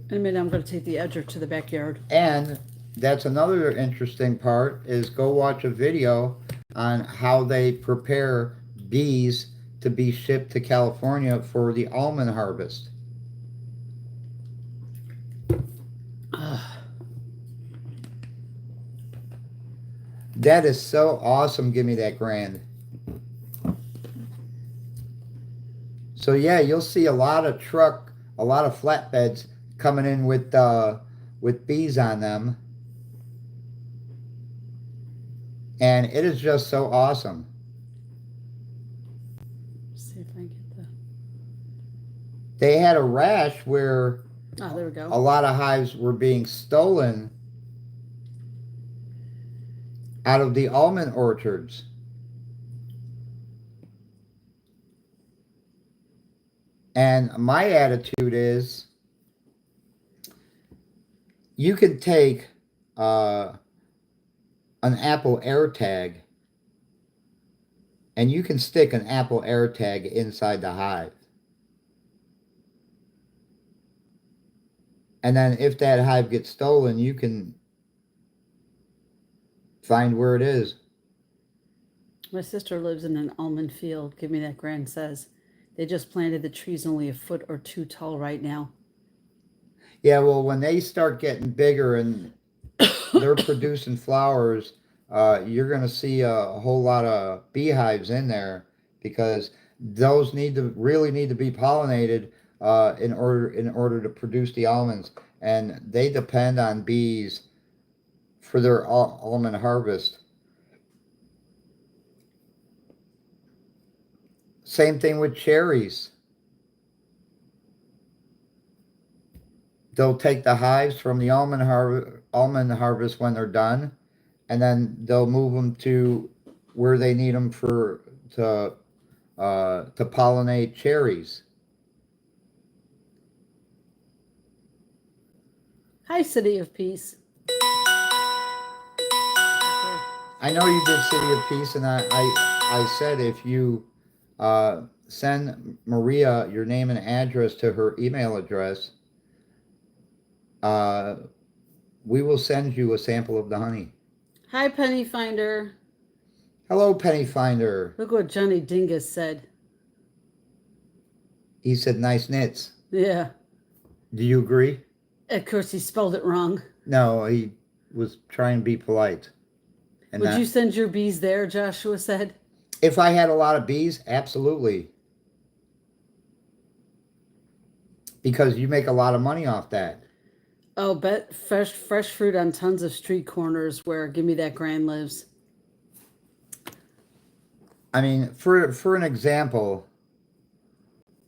In a minute, I'm going to take the edger to the backyard. And that's another interesting part, is go watch a video on how they prepare bees to be shipped to California for the almond harvest. That is so awesome. Give me that grand. So yeah, you'll see a lot of flatbeds coming in with bees on them. And it is just so awesome. Let's see if I get the... They had a rash where there we go. a lot of hives were being stolen out of the almond orchards. And my attitude is you can take an Apple AirTag and you can stick an Apple AirTag inside the hive. And then if that hive gets stolen, you can find where it is. My sister lives in an almond field. Give me that, Gran says. They just planted the trees only a foot or two tall right now. Yeah, well, when they start getting bigger and they're producing flowers, you're going to see a whole lot of beehives in there because those really need to be pollinated in order to produce the almonds, and they depend on bees for their almond harvest. Same thing with cherries. They'll take the hives from the almond harvest when they're done, and then they'll move them to where they need them to pollinate cherries. Hi, City of Peace. I know you did City of Peace, and I said if you send Maria your name and address to her email address, uh, we will send you a sample of the honey. Hi, Penny Finder. Hello, Penny Finder. Look what Johnny Dingus said. He said nice knits. Yeah. Do you agree? Of course, he spelled it wrong. No, he was trying to be polite. And Would you send your bees there, Joshua said? If I had a lot of bees, absolutely. Because you make a lot of money off that. Oh, bet fresh fruit on tons of street corners where Give Me That Gran lives. I mean, for an example,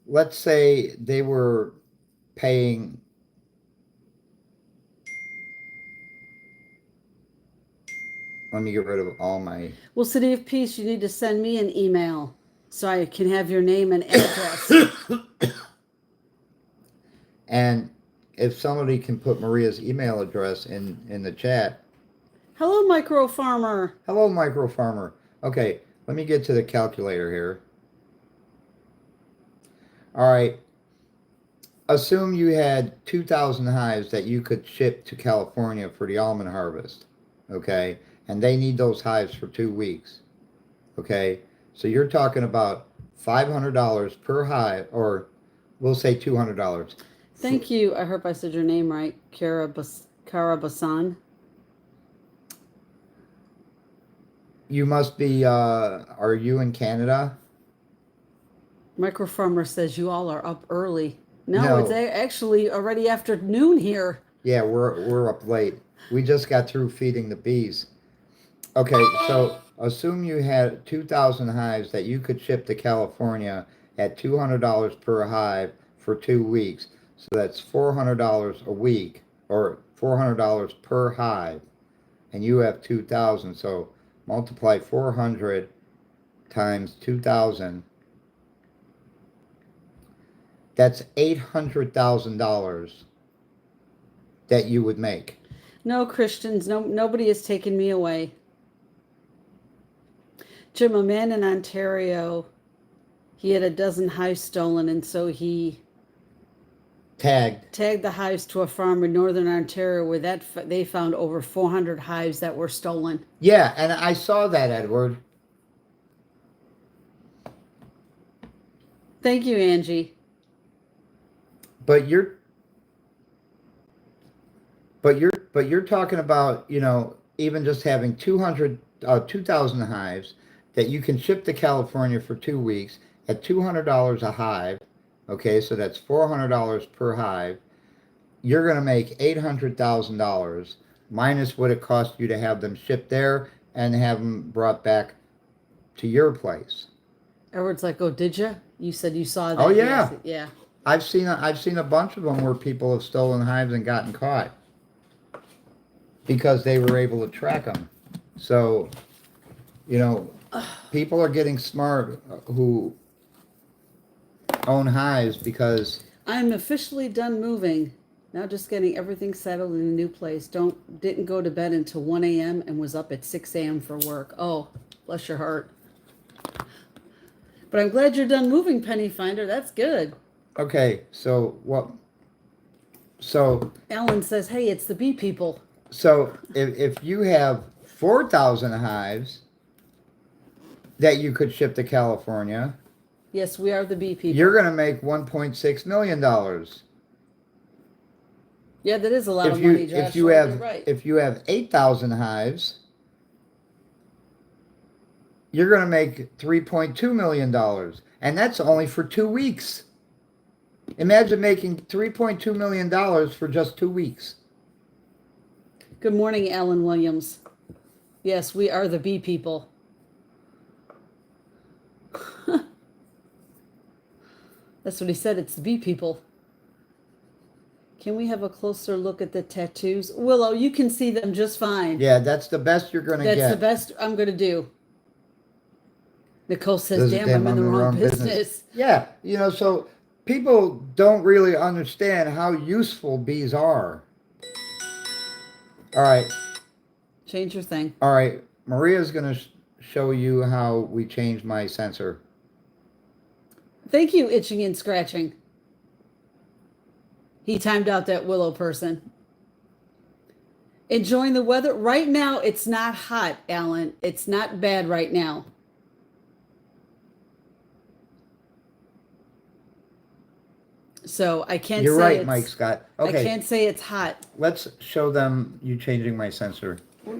let's say they were paying. Let me get rid of all my. Well, City of Peace, you need to send me an email so I can have your name and address. And if somebody can put Maria's email address in the chat. Hello, Micro Farmer. Hello, Micro Farmer. Okay, let me get to the calculator here. All right. Assume you had 2,000 hives that you could ship to California for the almond harvest. Okay, and they need those hives for 2 weeks. Okay, so you're talking about $500 per hive, or we'll say $200. Thank you. I hope I said your name right. Karabasan. You must be, are you in Canada? Micro Farmer says you all are up early. No. It's actually already afternoon here. Yeah, we're up late. We just got through feeding the bees. Okay, so assume you had 2,000 hives that you could ship to California at $200 per hive for 2 weeks. So that's $400 a week, or $400 per hive. And you have 2,000, so multiply 400 times 2,000. That's $800,000 that you would make. No, Christians, nobody has taken me away. Jim, a man in Ontario, he had a dozen hives stolen, and so he tagged the hives to a farm in northern Ontario where they found over 400 hives that were stolen. Yeah, and I saw that, Edward. Thank you, Angie. But you're talking about, even just having 2,000 hives that you can ship to California for 2 weeks at $200 a hive. Okay, so that's $400 per hive. You're going to make $800,000 minus what it cost you to have them shipped there and have them brought back to your place. Edward's like, oh, did you? You said you saw that. Oh, yeah. Yeah. I've seen a bunch of them where people have stolen hives and gotten caught because they were able to track them. So, people are getting smart who own hives because I'm officially done moving. Now just getting everything settled in a new place. Didn't go to bed until 1 a.m. and was up at 6 a.m. for work. Oh, bless your heart. But I'm glad you're done moving, Penny Finder. That's good. okay, so what? So Alan says, hey, it's the bee people. so if you have 4,000 hives that you could ship to California, Yes, we are the bee people. you're gonna make $1.6 million. Yeah, that is a lot of money, Josh. You're right. If you have 8,000 hives, you're going to make $3.2 million. And that's only for 2 weeks. Imagine making $3.2 million for just 2 weeks. Good morning, Alan Williams. Yes, we are the bee people. That's what he said. It's the bee people. Can we have a closer look at the tattoos? Willow, you can see them just fine. Yeah, that's the best you're going to get. That's the best I'm going to do. Nicole says, damn, I'm in the wrong business. Yeah, so people don't really understand how useful bees are. All right. Change your thing. All right. Maria's going to show you how we change my sensor. Thank you, Itching and Scratching. He timed out that Willow person. Enjoying the weather. Right now, it's not hot, Alan. It's not bad right now. So I can't You're say right, it's, Mike Scott. Okay. I can't say it's hot. Let's show them you changing my sensor.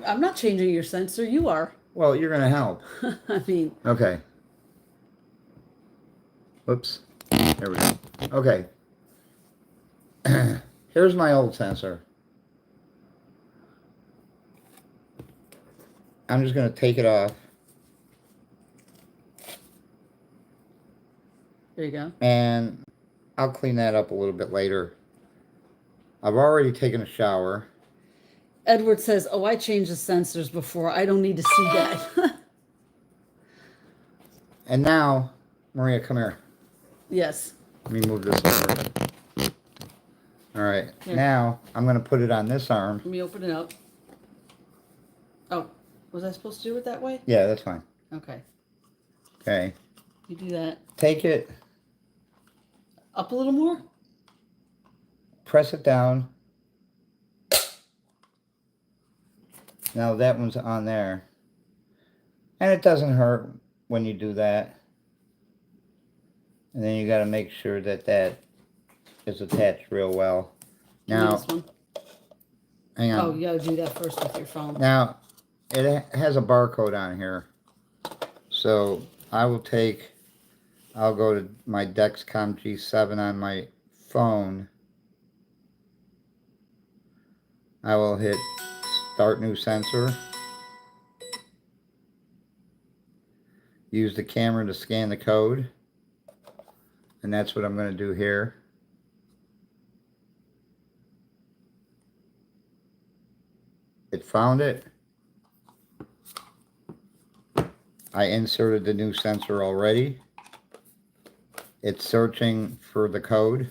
I'm not changing your sensor. You are. Well, you're going to help. I mean. Okay. Oops. There we go. Okay. Here's my old sensor. I'm just going to take it off. There you go. And I'll clean that up a little bit later. I've already taken a shower. Edward says, oh, I changed the sensors before. I don't need to see that. And now, Maria, come here. Yes. Let me move this over. All right. Here. Now, I'm going to put it on this arm. Let me open it up. Oh, was I supposed to do it that way? Yeah, that's fine. Okay. Okay. You do that. Take it. Up a little more? Press it down. Now that one's on there. And it doesn't hurt when you do that. And then you got to make sure that that is attached real well. Now, This one. hang on. Oh, you gotta do that first with your phone. Now, it has a barcode on here. So I'll go to my Dexcom G7 on my phone. I will hit Start New Sensor. Use the camera to scan the code. And that's what I'm going to do here. It found it. I inserted the new sensor already. It's searching for the code.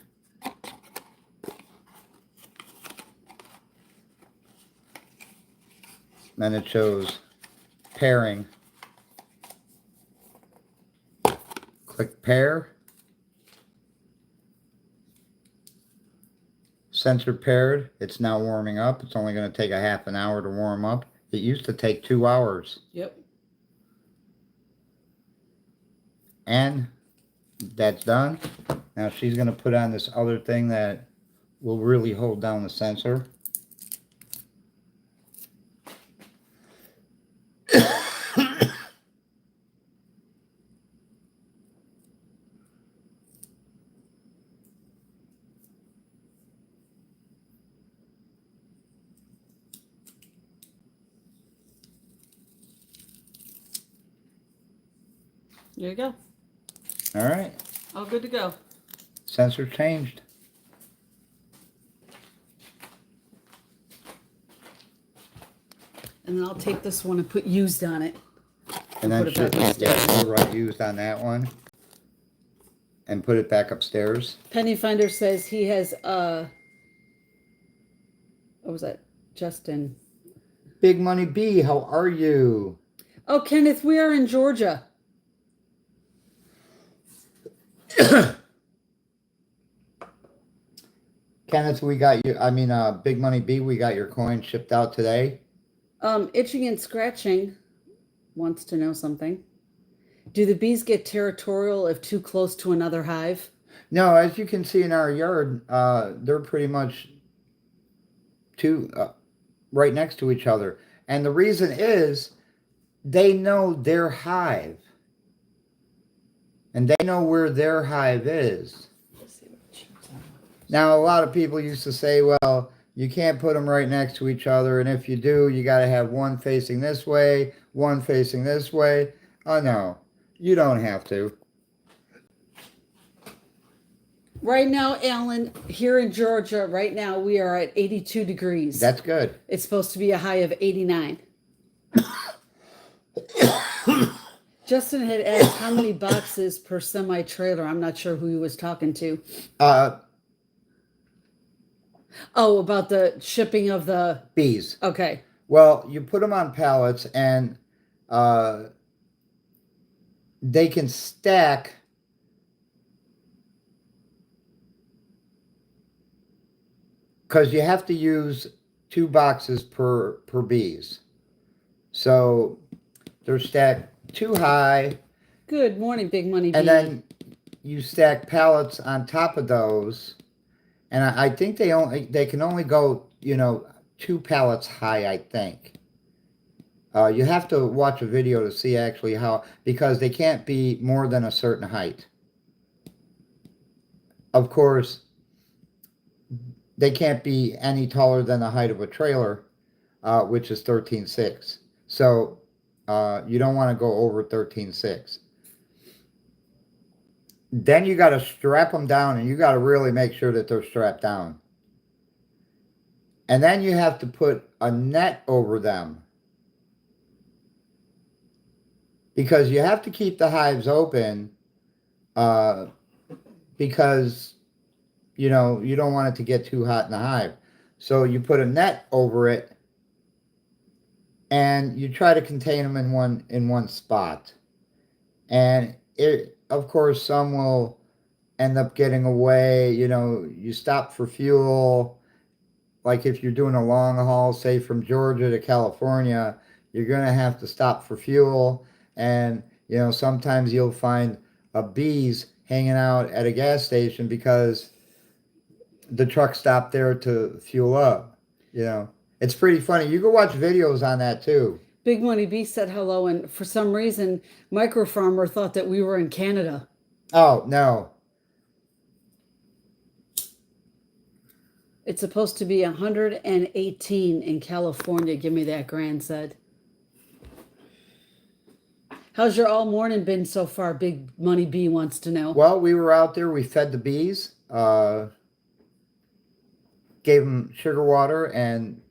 Then it shows pairing. Click pair. Sensor paired. It's now warming up. It's only going to take a half an hour to warm up. It used to take 2 hours. Yep. And that's done. Now she's going to put on this other thing that will really hold down the sensor. There you go. All right. All good to go. Sensor changed. And then I'll take this one and put used on it. And then put it back upstairs. we'll write used on that one. and put it back upstairs. Penny Finder says he has what was that? Justin. Big Money B, how are you? Oh, Kenneth, we are in Georgia. Kenneth, we got you. I mean, Big Money B, we got your coin shipped out today. Itching and Scratching wants to know something. Do the bees get territorial if too close to another hive? No, as you can see in our yard, they're pretty much right next to each other. And the reason is they know their hive. And they know where their hive is. Now, a lot of people used to say, well, you can't put them right next to each other. And if you do, you got to have one facing this way, one facing this way. Oh, no, you don't have to. Right now, Alan, here in Georgia, right now, we are at 82 degrees. That's good. It's supposed to be a high of 89. Justin had asked how many boxes per semi-trailer. I'm not sure who he was talking to. Oh, about the shipping of the bees. Okay. Well, you put them on pallets and they can stack because you have to use 2 boxes per bees. So they're stacked too high. Good morning, Big Money Bee. And then you stack pallets on top of those. And I think they can only go, 2 pallets high, I think. You have to watch a video to see actually how, because they can't be more than a certain height. Of course, they can't be any taller than the height of a trailer, which is 13.6. So you don't want to go over 13.6. Then you got to strap them down, and you got to really make sure that they're strapped down. And then you have to put a net over them, because you have to keep the hives open, because you don't want it to get too hot in the hive. So you put a net over it, and you try to contain them in one spot. And of course, some will end up getting away. You stop for fuel. Like if you're doing a long haul, say from Georgia to California, you're going to have to stop for fuel. And, sometimes you'll find bees hanging out at a gas station because the truck stopped there to fuel up. It's pretty funny. You can watch videos on that too. Big Money Bee said hello, and for some reason, Micro Farmer thought that we were in Canada. Oh, no. It's supposed to be 118 in California. Give me that, Gran said. How's your all morning been so far? Big Money Bee wants to know. Well, we were out there. We fed the bees. Gave them sugar water, and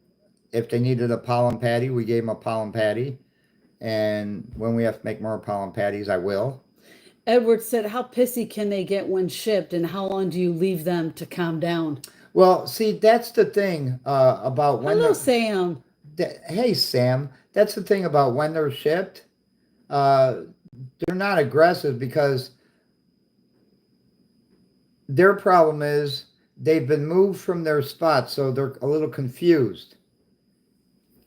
if they needed a pollen patty, we gave them a pollen patty. And when we have to make more pollen patties, I will. Edward said, how pissy can they get when shipped, and how long do you leave them to calm down? Well, see, that's the thing about when... Hello, Sam. Hey, Sam. That's the thing about when they're shipped. They're not aggressive because their problem is they've been moved from their spot, so they're a little confused.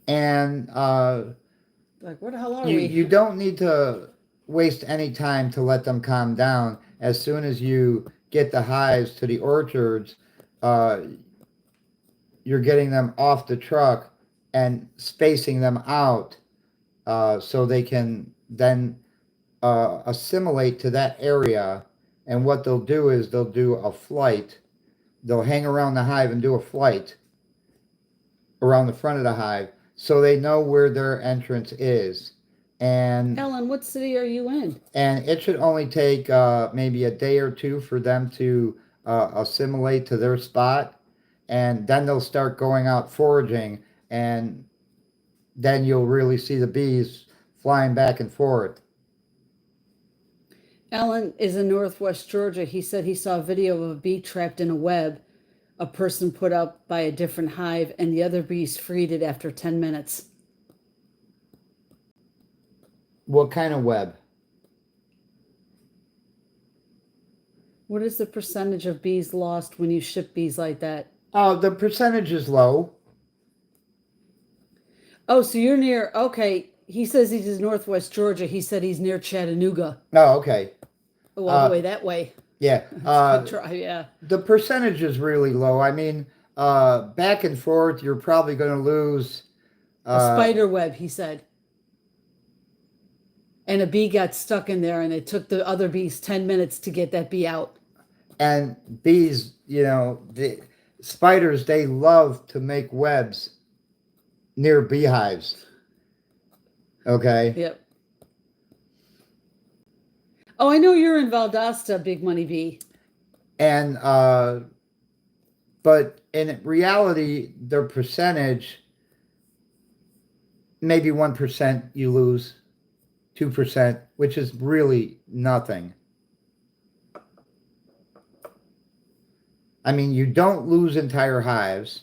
And like, where the hell are we? You don't need to waste any time to let them calm down. As soon as you get the hives to the orchards, you're getting them off the truck and spacing them out so they can then assimilate to that area. And what they'll do is they'll do a flight. They'll hang around the hive and do a flight around the front of the hive so they know where their entrance is. And Ellen, what city are you in? And it should only take maybe a day or two for them to assimilate to their spot. And then they'll start going out foraging, and then you'll really see the bees flying back and forth. Alan is in Northwest Georgia. He said he saw a video of a bee trapped in a web a person put up by a different hive, and the other bees freed it after 10 minutes. What kind of web? What is the percentage of bees lost when you ship bees like that? Oh, the percentage is low. Oh, so you're near, okay. He says he's in Northwest Georgia. He said he's near Chattanooga. Oh, okay. Oh, all the way that way. Yeah. That's a good drive, yeah. The percentage is really low. I mean, back and forth, you're probably going to lose. A spider web, he said. And a bee got stuck in there, and it took the other bees 10 minutes to get that bee out. And bees, the spiders, they love to make webs near beehives. Okay? Yep. Oh, I know you're in Valdosta, Big Money Bee. And, but in reality, their percentage, maybe 1% you lose, 2%, which is really nothing. I mean, you don't lose entire hives.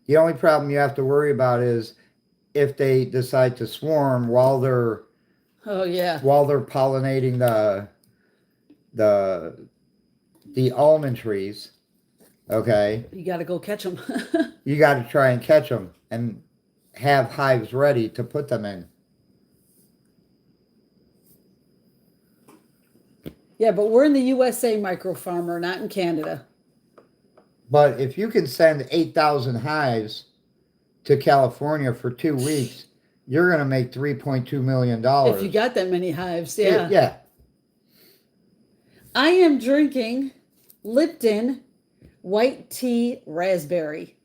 The only problem you have to worry about is if they decide to swarm while they're pollinating the almond trees. Okay, you got to go catch them. You got to try and catch them and have hives ready to put them in. Yeah, but we're in the USA, micro farmer, not in Canada. But if you can send 8,000 hives to California for 2 weeks, you're going to make $3.2 million. If you got that many hives, yeah. Yeah. I am drinking Lipton white tea raspberry.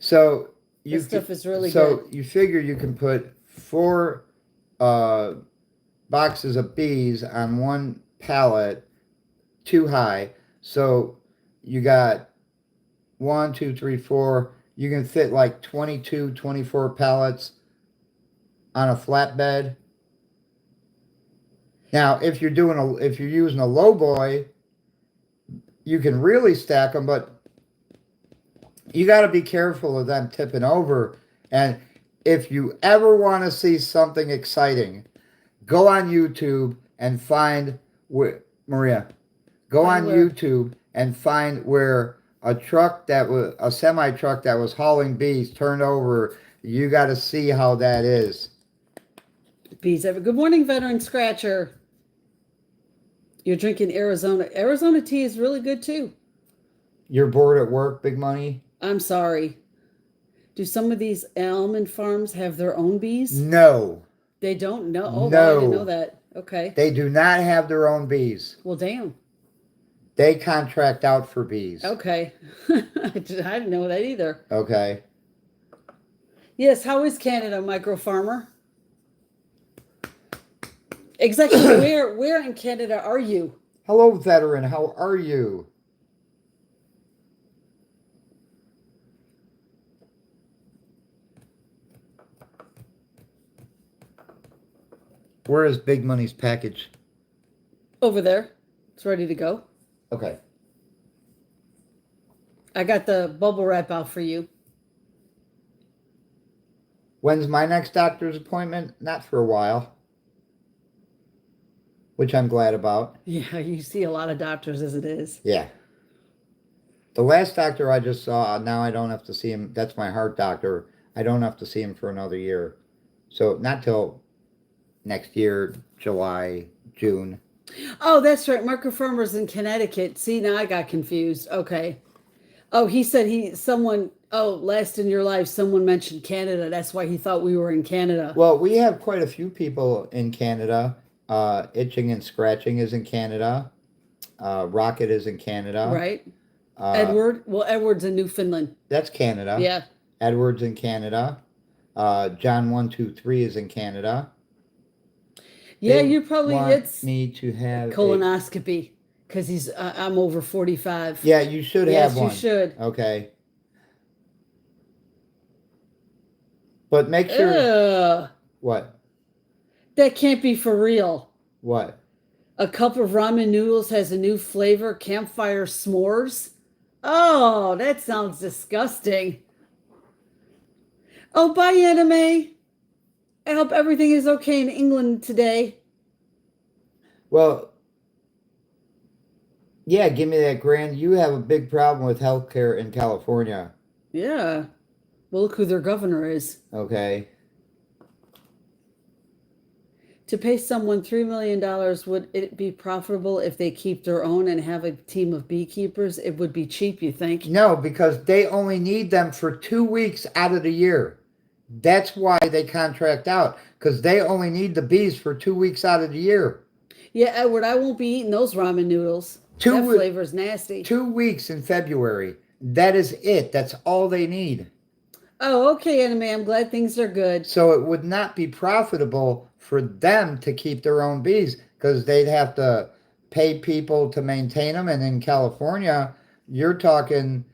So this stuff is really good. So you figure you can put 4 boxes of bees on one pallet, too high. So you got 1, 2, 3, 4. You can fit like 22, 24 pallets on a flatbed. Now, if you're using a low boy, you can really stack them, but you got to be careful of them tipping over. And if you ever want to see something exciting, go on YouTube and find where YouTube and find where a semi truck that was hauling bees turned over. You got to see how that is. Bees ever. Good morning, veteran scratcher. You're drinking Arizona. Arizona tea is really good too. You're bored at work, Big Money? I'm sorry. Do some of these almond farms have their own bees? No. They don't know? Oh, no. Well, I didn't know that. Okay. They do not have their own bees. Well, damn. They contract out for bees. Okay. I didn't know that either. Okay. Yes, how is Canada, micro farmer? Exactly. Where in Canada are you? Hello, veteran. How are you? Where is Big Money's package? Over there. It's ready to go. Okay. I got the bubble wrap out for you. When's my next doctor's appointment? Not for a while. Which I'm glad about. Yeah, you see a lot of doctors as it is. Yeah. The last doctor I just saw, now I don't have to see him. That's my heart doctor. I don't have to see him for another year. So not till next year, July, June. Oh, that's right. Marco Farmer's in Connecticut. See, now I got confused. Okay. Oh, he said last in your life, someone mentioned Canada. That's why he thought we were in Canada. Well, we have quite a few people in Canada. Itching and Scratching is in Canada. Rocket is in Canada. Right. Edward. Well, Edward's in Newfoundland. That's Canada. Yeah. Edward's in Canada. John 123 is in Canada. Yeah, you probably want me to have colonoscopy because I'm over 45. Yeah, you should have one. Yes, you should. Okay. But make sure. What? That can't be for real. What? A cup of ramen noodles has a new flavor, campfire s'mores. Oh, that sounds disgusting. Oh, bye, anime. I hope everything is okay in England today. Well, yeah, give me that grand. You have a big problem with healthcare in California. Yeah. Well, look who their governor is. Okay. To pay someone $3 million, would it be profitable if they keep their own and have a team of beekeepers? It would be cheap, you think? No, because they only need them for 2 weeks out of the year. That's why they contract out, because they only need the bees for 2 weeks out of the year. Yeah, Edward, I won't be eating those ramen noodles. That flavor's nasty. 2 weeks in February. That is it. That's all they need. Oh, okay, anime. I'm glad things are good. So it would not be profitable for them to keep their own bees because they'd have to pay people to maintain them. And in California, you're talking,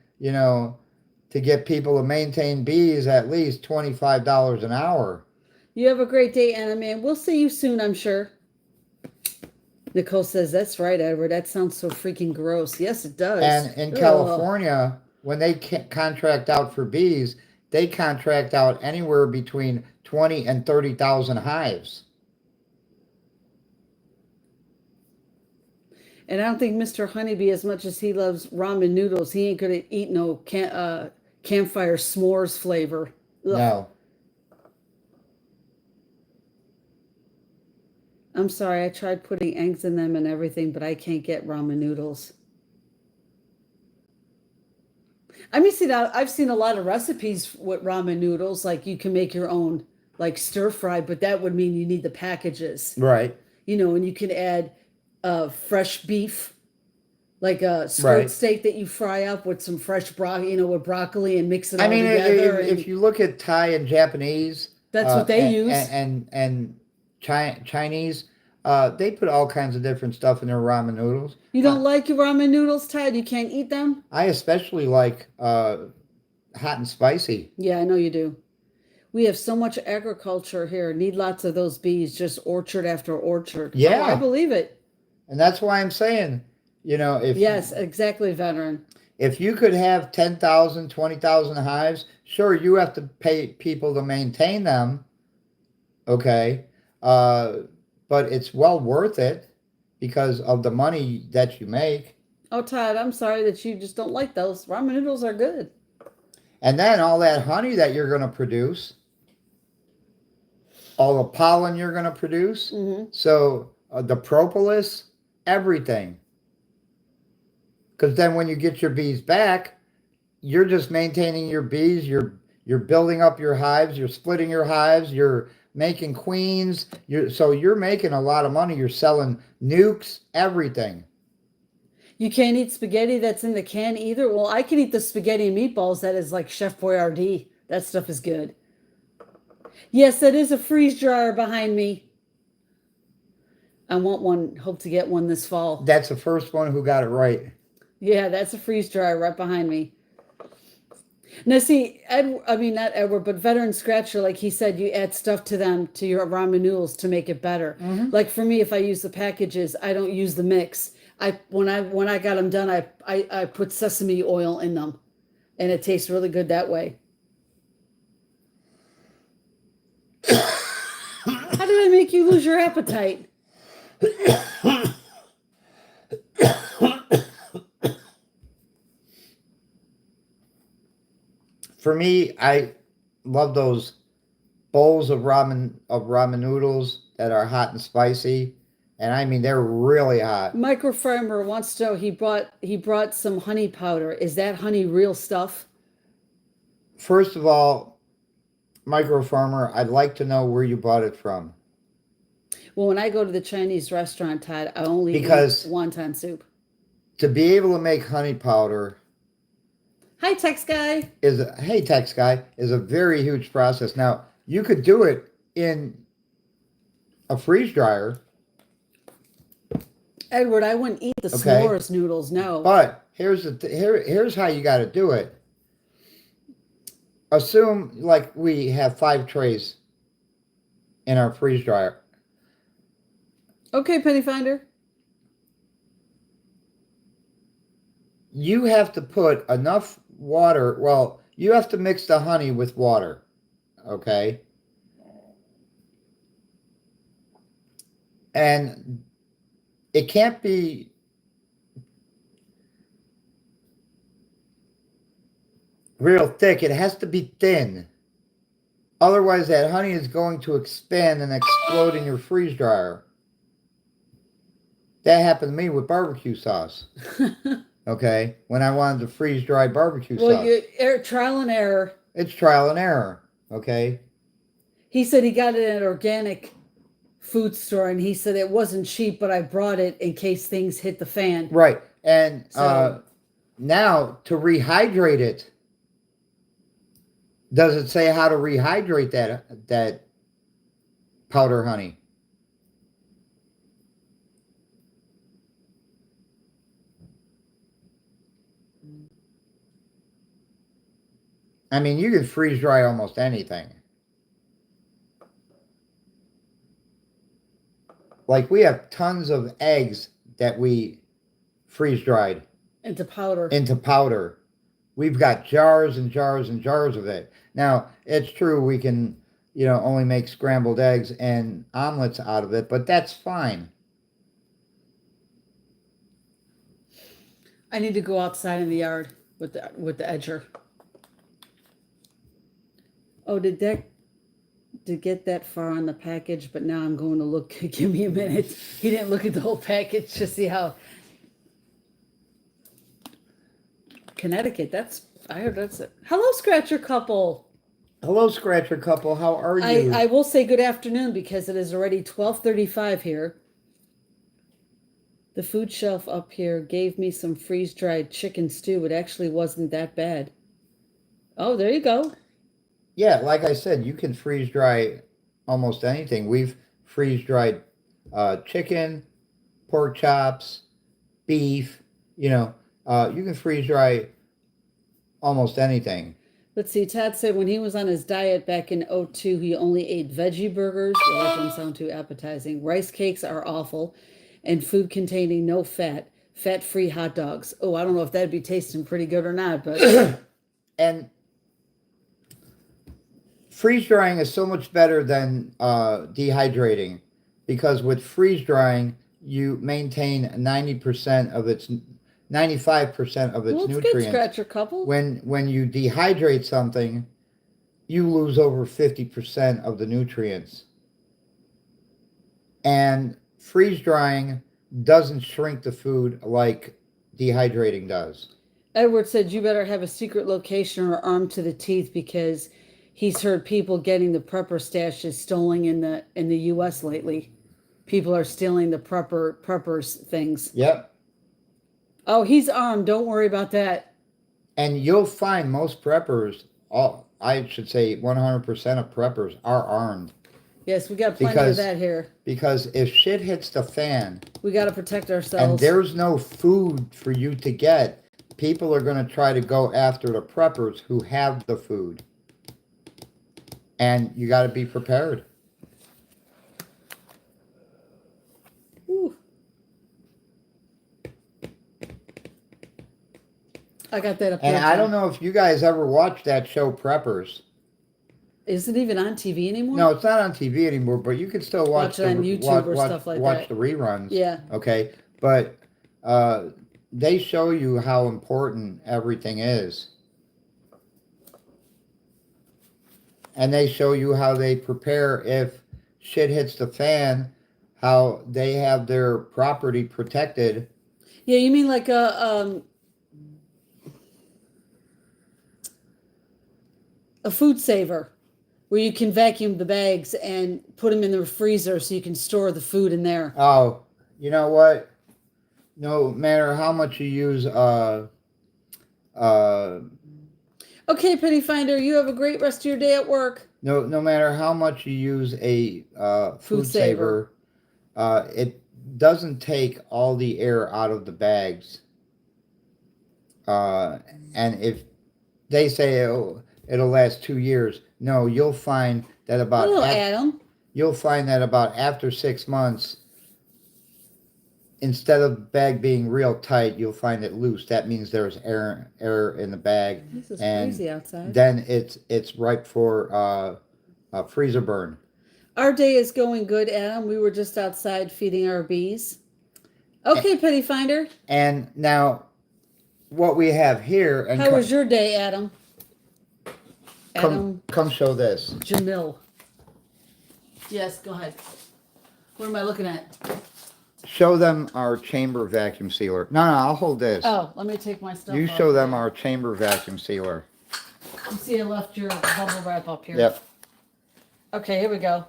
to get people to maintain bees at least $25 an hour. You have a great day, anime. We'll see you soon, I'm sure. Nicole says, that's right, Edward. That sounds so freaking gross. Yes, it does. And in California, when they contract out for bees, they contract out anywhere between 20 and 30,000 hives. And I don't think Mr. Honeybee, as much as he loves ramen noodles, he ain't going to eat no campfire s'mores flavor. Ugh. No. I'm sorry, I tried putting eggs in them and everything, but I can't get ramen noodles. I mean, see, now I've seen a lot of recipes with ramen noodles, like you can make your own, like stir fry, but that would mean you need the packages. Right. And you can add fresh beef, like a skirt steak that you fry up with some fresh broccoli, with broccoli and mix it all together. If you look at Thai and Japanese, that's what they use. And Chinese, they put all kinds of different stuff in their ramen noodles. You don't like your ramen noodles, Ted? You can't eat them? I especially like hot and spicy. Yeah, I know you do. We have so much agriculture here. Need lots of those bees, just orchard after orchard. Yeah. Oh, I believe it. And that's why I'm saying, if... Yes, exactly, veteran. If you could have 10,000, 20,000 hives, sure, you have to pay people to maintain them, okay? But it's well worth it because of the money that you make. Oh, Todd, I'm sorry that you just don't like those. Ramen noodles are good. And then all that honey that you're going to produce, all the pollen you're going to produce. Mm-hmm. So the propolis, everything. Because then when you get your bees back, you're just maintaining your bees. You're building up your hives. You're splitting your hives. You're making queens. So you're making a lot of money. You're selling nukes, everything. You can't eat spaghetti that's in the can either? Well, I can eat the spaghetti and meatballs that is like Chef Boyardee. That stuff is good. Yes, that is a freeze dryer behind me. I want one. Hope to get one this fall. That's the first one who got it right. Yeah, that's a freeze dryer right behind me. Now, see, not Edward, but Veteran Scratcher, like he said, you add stuff to them, to your ramen noodles to make it better. Mm-hmm. Like for me, if I use the packages, I don't use the mix. When I got them done, I put sesame oil in them, and it tastes really good that way. How did I make you lose your appetite? For me, I love those bowls of ramen noodles that are hot and spicy. And I mean, they're really hot. Microfarmer wants to know, he brought some honey powder. Is that honey real stuff? First of all, Microfarmer, I'd like to know where you bought it from. Well, when I go to the Chinese restaurant, Todd, I only eat wonton soup. To be able to make honey powder... Hi, Tex Guy. Hey, Tex Guy, is a very huge process. Now, you could do it in a freeze dryer. Edward, I wouldn't eat the s'mores noodles, no. But here's how you got to do it. Assume like we have 5 trays in our freeze dryer. Okay, Penny Finder. You have to put enough water. Well, you have to mix the honey with water. Okay. And it can't be real thick. It has to be thin. Otherwise, that honey is going to expand and explode in your freeze dryer. That happened to me with barbecue sauce. Okay, when I wanted to freeze dry barbecue Well, sauce. trial and error. It's trial and error. Okay. He said he got it at an organic food store, and he said it wasn't cheap, but I brought it in case things hit the fan. Right, and So- now to rehydrate it. Does it say how to rehydrate that powder honey? I mean, you can freeze dry almost anything. Like we have tons of eggs that we freeze dried Into powder. into powder. We've got jars and jars and jars of it. Now, it's true we can, only make scrambled eggs and omelets out of it, but that's fine. I need to go outside in the yard with the edger. Oh, did get that far on the package, but now I'm going to look. Give me a minute. He didn't look at the whole package to see how. Connecticut. I heard that's it. Hello, Scratcher couple. Hello, Scratcher couple. How are you? I will say good afternoon because it is already 12:35 here. The food shelf up here gave me some freeze-dried chicken stew. It actually wasn't that bad. Oh, there you go. Yeah, like I said, you can freeze dry almost anything. We've freeze dried chicken, pork chops, beef. You can freeze dry almost anything. Let's see. Todd said when he was on his diet back in '02, he only ate veggie burgers. Well, that doesn't sound too appetizing. Rice cakes are awful, and food containing no fat, fat-free hot dogs. Oh, I don't know if that'd be tasting pretty good or not, but And freeze drying is so much better than dehydrating, because with freeze drying you maintain 95% of its well, it's nutrients. good, Scratcher couple. When you dehydrate something, you lose over 50% of the nutrients. And freeze drying doesn't shrink the food like dehydrating does. Edward said you better have a secret location or armed to the teeth because he's heard people getting the prepper stashes stolen in the U.S. lately. People are stealing the preppers things. Yep. Oh, he's armed. Don't worry about that. And you'll find most preppers, I should say 100% of preppers are armed. Yes, we got plenty of that here. Because if shit hits the fan, we got to protect ourselves. And there's no food for you to get, people are going to try to go after the preppers who have the food. And you got to be prepared. Ooh. I got that up there. And I don't know if you guys ever watched that show, Preppers. Is it even on TV anymore? No, it's not on TV anymore, but you can still watch it on YouTube or stuff like that. Watch the reruns. Yeah. Okay, but they show you how important everything is. And they show you how they prepare if shit hits the fan, how they have their property protected. Yeah, you mean like a food saver, where you can vacuum the bags and put them in the freezer so you can store the food in there. Oh, you know what? No matter how much you use, Okay, Penny Finder, you have a great rest of your day at work. no matter how much you use a food saver, it doesn't take all the air out of the bags. And if they say it'll last 2 years, no, you'll find that about Hello, Adam. You'll find that about after 6 months, instead of the bag being real tight, you'll find it loose. That means there's air in the bag, This is and crazy outside. then it's ripe for a freezer burn. Our day is going good, Adam. We were just outside feeding our bees. Okay, Petty Finder. And now, what we have here, and How was your day, Adam? come show this. Jamil. Yes, go ahead. What am I looking at? Show them our chamber vacuum sealer. No, I'll hold this. Oh, let me take my stuff You off. show them our chamber vacuum sealer. You see I left your bubble wrap up here. Yep. Okay, here we go.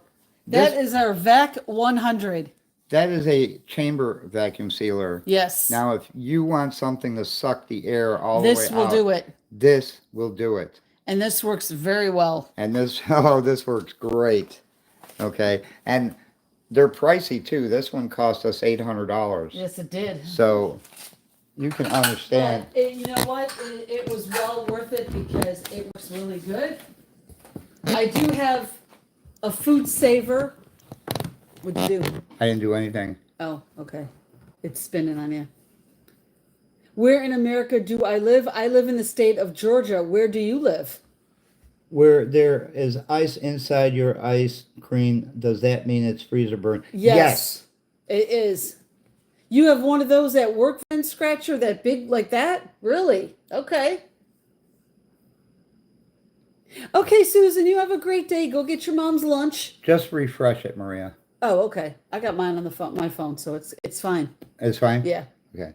That is our VAC 100. That is a chamber vacuum sealer. Yes. Now, if you want something to suck the air all the way out, this will do it. This will do it. And this works very well. And this, this works great. Okay. And they're pricey too. This one cost us $800. Yes, it did. So you can understand. You know what? It was well worth it because it works really good. I do have a food saver. What'd you do? I didn't do anything. Oh, okay. It's spinning on you. Where in America do I live? I live in the state of Georgia. Where do you live? Where there is ice inside your ice cream, does that mean it's freezer burn? Yes. It is. You have one of those at work, friend scratcher, that big like that? Really? Okay. Okay, Susan, you have a great day. Go get your mom's lunch. Just refresh it, Maria. Oh, okay. I got mine on the phone, my phone, so it's fine. It's fine? Yeah. Okay.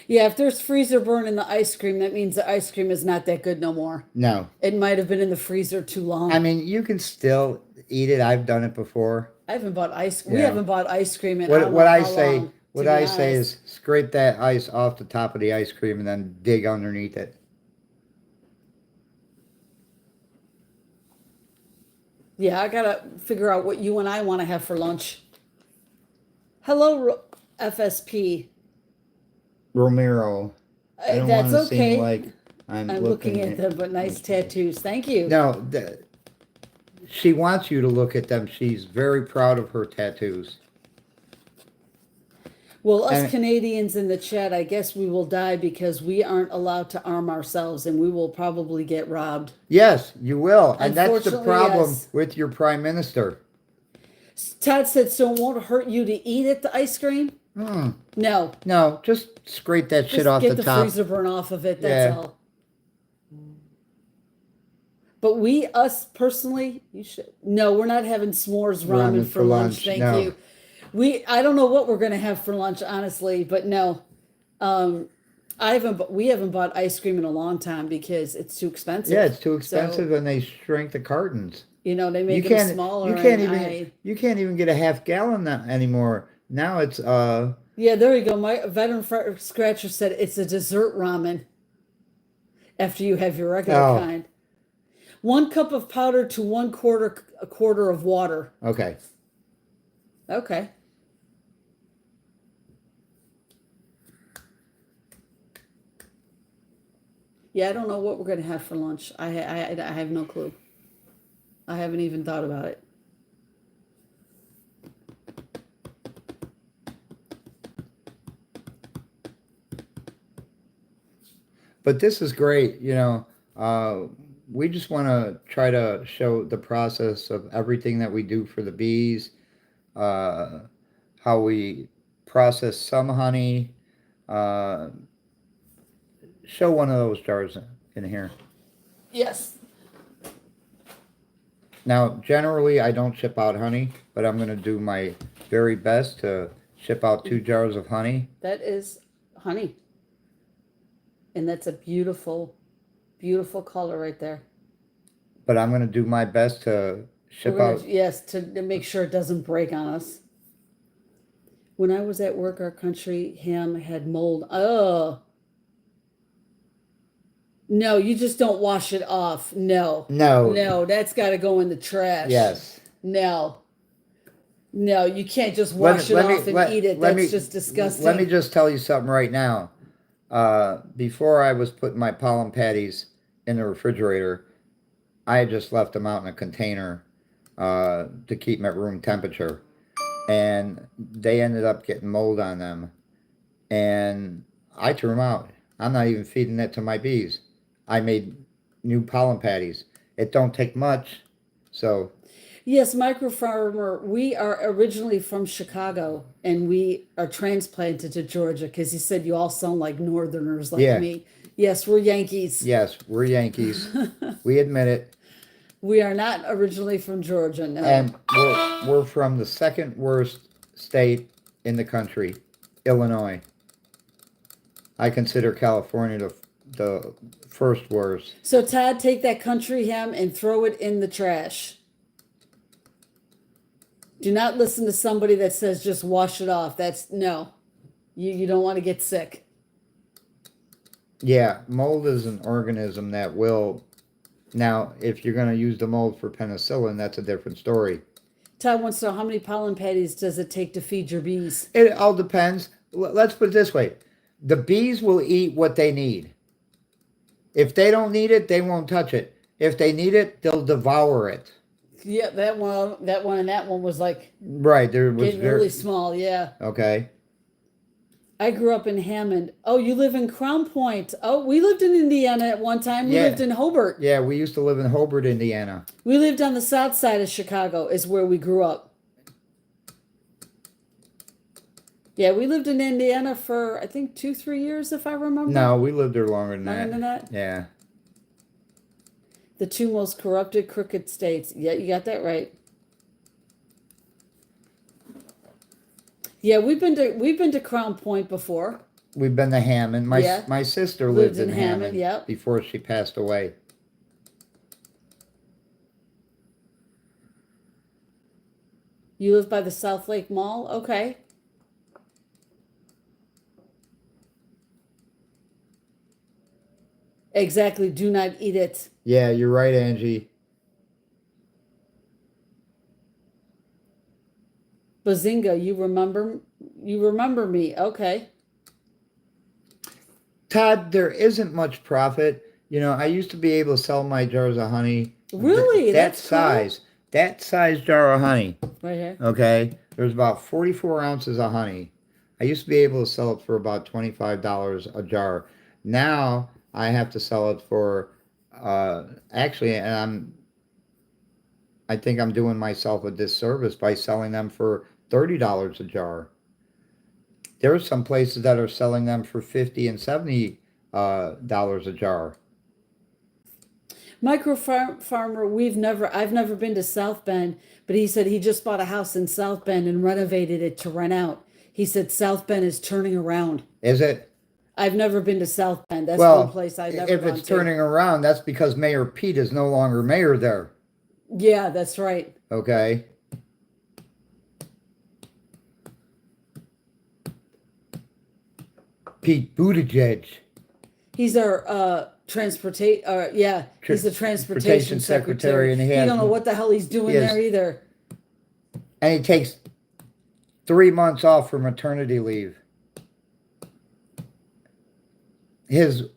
Yeah, if there's freezer burn in the ice cream, that means the ice cream is not that good no more. No. It might have been in the freezer too long. I mean, you can still eat it. I've done it before. I haven't bought ice. We Yeah. haven't bought ice cream in What I how say, long, what to be I say honest. is scrape that ice off the top of the ice cream and then dig underneath it. Yeah, I gotta figure out what you and I want to have for lunch. Hello, FSP. Romero. I don't That's want to okay. seem like I'm looking at them, but nice tattoos. Thank you. No, she wants you to look at them. She's very proud of her tattoos. Well, us And- Canadians in the chat, I guess we will die because we aren't allowed to arm ourselves, and we will probably get robbed. Yes, you will. And that's the Unfortunately, problem yes. with your prime minister. Todd said, so it won't hurt you to eat it, the ice cream? No. No, just scrape that shit Just off get the the top. freezer burn off of it, that's Yeah. all. But us personally, you should. No, we're not having s'mores ramen for lunch. Thank no. you. I don't know what we're gonna have for lunch, honestly, but no. We haven't bought ice cream in a long time because it's too expensive. Yeah, it's too expensive, So, and they shrink the cartons. they You make them can't. smaller. You can't and even. You can't even get a half gallon anymore. Now it's Yeah, there you go. My veteran scratcher said it's a dessert ramen. After you have your regular Oh. kind. 1 cup of powder to a quarter of water. okay. Okay. Yeah, I don't know what we're gonna have for lunch. I have no clue. I haven't even thought about it. But this is great. We just want to try to show the process of everything that we do for the bees, how we process some honey. Show one of those jars in here. Yes. Now, generally, I don't ship out honey, but I'm going to do my very best to ship out 2 jars of honey. That is honey. And that's a beautiful, beautiful color right there. But I'm going to do my best to ship out. Yes, to make sure it doesn't break on us. When I was at work, our country ham had mold. Oh. No, you just don't wash it off. No. No, that's got to go in the trash. Yes. No, you can't just wash it off and eat it. That's just disgusting. Let me just tell you something right now. Before I was putting my pollen patties in the refrigerator, I just left them out in a container to keep them at room temperature. and they ended up getting mold on them. And I threw them out. I'm not even feeding it to my bees. I made new pollen patties. It don't take much, so Yes, micro farmer. We are originally from Chicago and we are transplanted to Georgia because he said you all sound like Northerners like yeah, me. Yes, we're Yankees. yes, we're Yankees. We admit it, We are not originally from Georgia, no. and we're from the second worst state in the country, Illinois. I consider California the first worst. So, Todd, take that country ham and throw it in the trash. Do not listen to somebody that says just wash it off. That's no. You don't want to get sick. Yeah, mold is an organism that will. Now, if you're going to use the mold for penicillin, that's a different story. Todd wants to know how many pollen patties does it take to feed your bees? It all depends. Let's put it this way: the bees will eat what they need. If they don't need it, they won't touch it. If they need it, they'll devour it. Yeah, and that one was like Right, there was getting really small. Yeah. okay. I grew up in Hammond. Oh, you live in Crown Point. Oh, we lived in Indiana at one time. We Yeah. lived in Hobart. Yeah, we used to live in Hobart, Indiana. We lived on the south side of Chicago, is where we grew up. Yeah, we lived in Indiana for I think 2-3 years, if I remember. No, we lived there longer than Longer than that? Yeah. The two most corrupted, crooked states. Yeah, you got that right. Yeah, we've been to Crown Point before. We've been to Hammond. My sister lived in Hammond yep. before she passed away. You live by the South Lake Mall? Okay. Exactly. Do not eat it. Yeah, you're right, Angie. Bazinga, you remember me. Okay. Todd, there isn't much profit. You know, I used to be able to sell my jars of honey. Really? That That's size. Cool. That size jar of honey. Right here. Okay. There's about 44 ounces of honey. I used to be able to sell it for about $25 a jar. Now I have to sell it for actually, and I think I'm doing myself a disservice by selling them for $30 a jar. There are some places that are selling them for $50 and $70 a jar. Micro farmer, I've never been to South Bend, but he said he just bought a house in South Bend and renovated it to rent out. He said South Bend is turning around. Is it? I've never been to South Bend. That's well, one place I've never if gone it's to. turning around, that's because Mayor Pete is no longer mayor there. Yeah, that's right. Okay. Pete Buttigieg. He's our transportation. He's the transportation secretary, and he don't know what the hell he's doing there either. And he takes 3 months off for maternity leave. His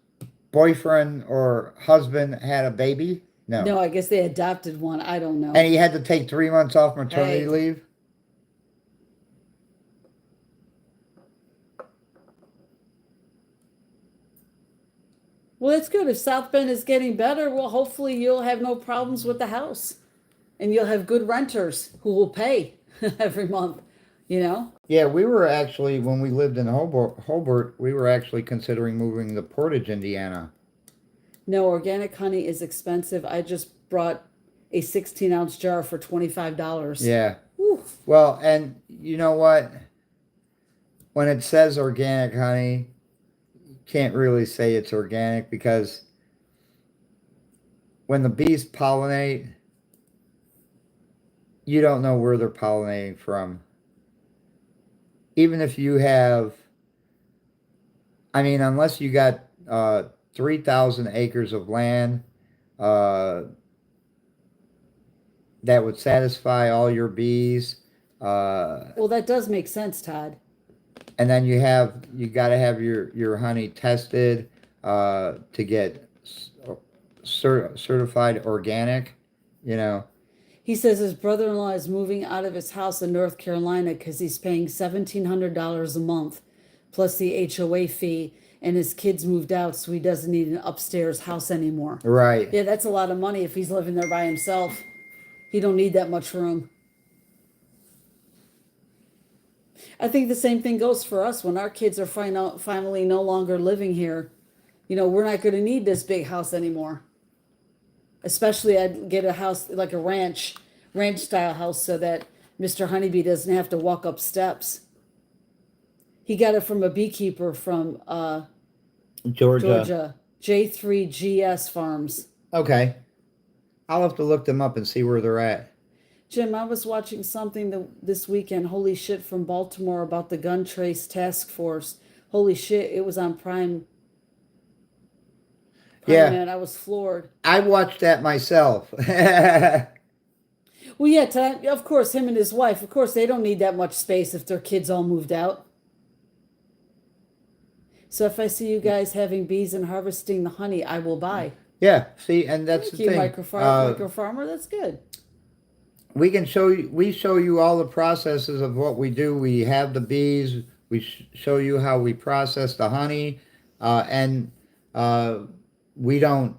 boyfriend or husband had a baby? No. No, I guess they adopted one. I don't know. And he had to take 3 months off maternity leave? Well, that's good. If South Bend is getting better, well, hopefully you'll have no problems with the house. And you'll have good renters who will pay every month, you know? Yeah, we were actually, when we lived in Hobart, we were actually considering moving to Portage, Indiana. No, organic honey is expensive. I just brought a 16-ounce jar for $25. Yeah. Whew. Well, and you know what? When it says organic honey, you can't really say it's organic because when the bees pollinate, you don't know where they're pollinating from. Even if you have, I mean, unless you got 3,000 acres of land that would satisfy all your bees. Well, that does make sense, Todd. And then you got to have your honey tested to get certified organic, you know. He says his brother-in-law is moving out of his house in North Carolina because he's paying $1,700 a month plus the HOA fee, and his kids moved out, so he doesn't need an upstairs house anymore. Right. Yeah, that's a lot of money if he's living there by himself. He don't need that much room. I think the same thing goes for us when our kids are finally no longer living here. You know, we're not going to need this big house anymore. Especially I'd get a house like a ranch style house so that Mr. Honeybee doesn't have to walk up steps. He got it from a beekeeper from Georgia. J3GS Farms. Okay. I'll have to look them up and see where they're at. Jim, I was watching something this weekend, holy shit, from Baltimore about the gun trace task force. Holy shit, it was on Prime. Yeah. Man, I was floored. I watched that myself. Well, yeah, of course, him and his wife, of course, they don't need that much space if their kids all moved out. So if I see you guys having bees and harvesting the honey, I will buy. Yeah, see, and that's Thank the you, thing. micro farmer. That's good. We show you all the processes of what we do. We have the bees. We show you how we process the honey, and we don't,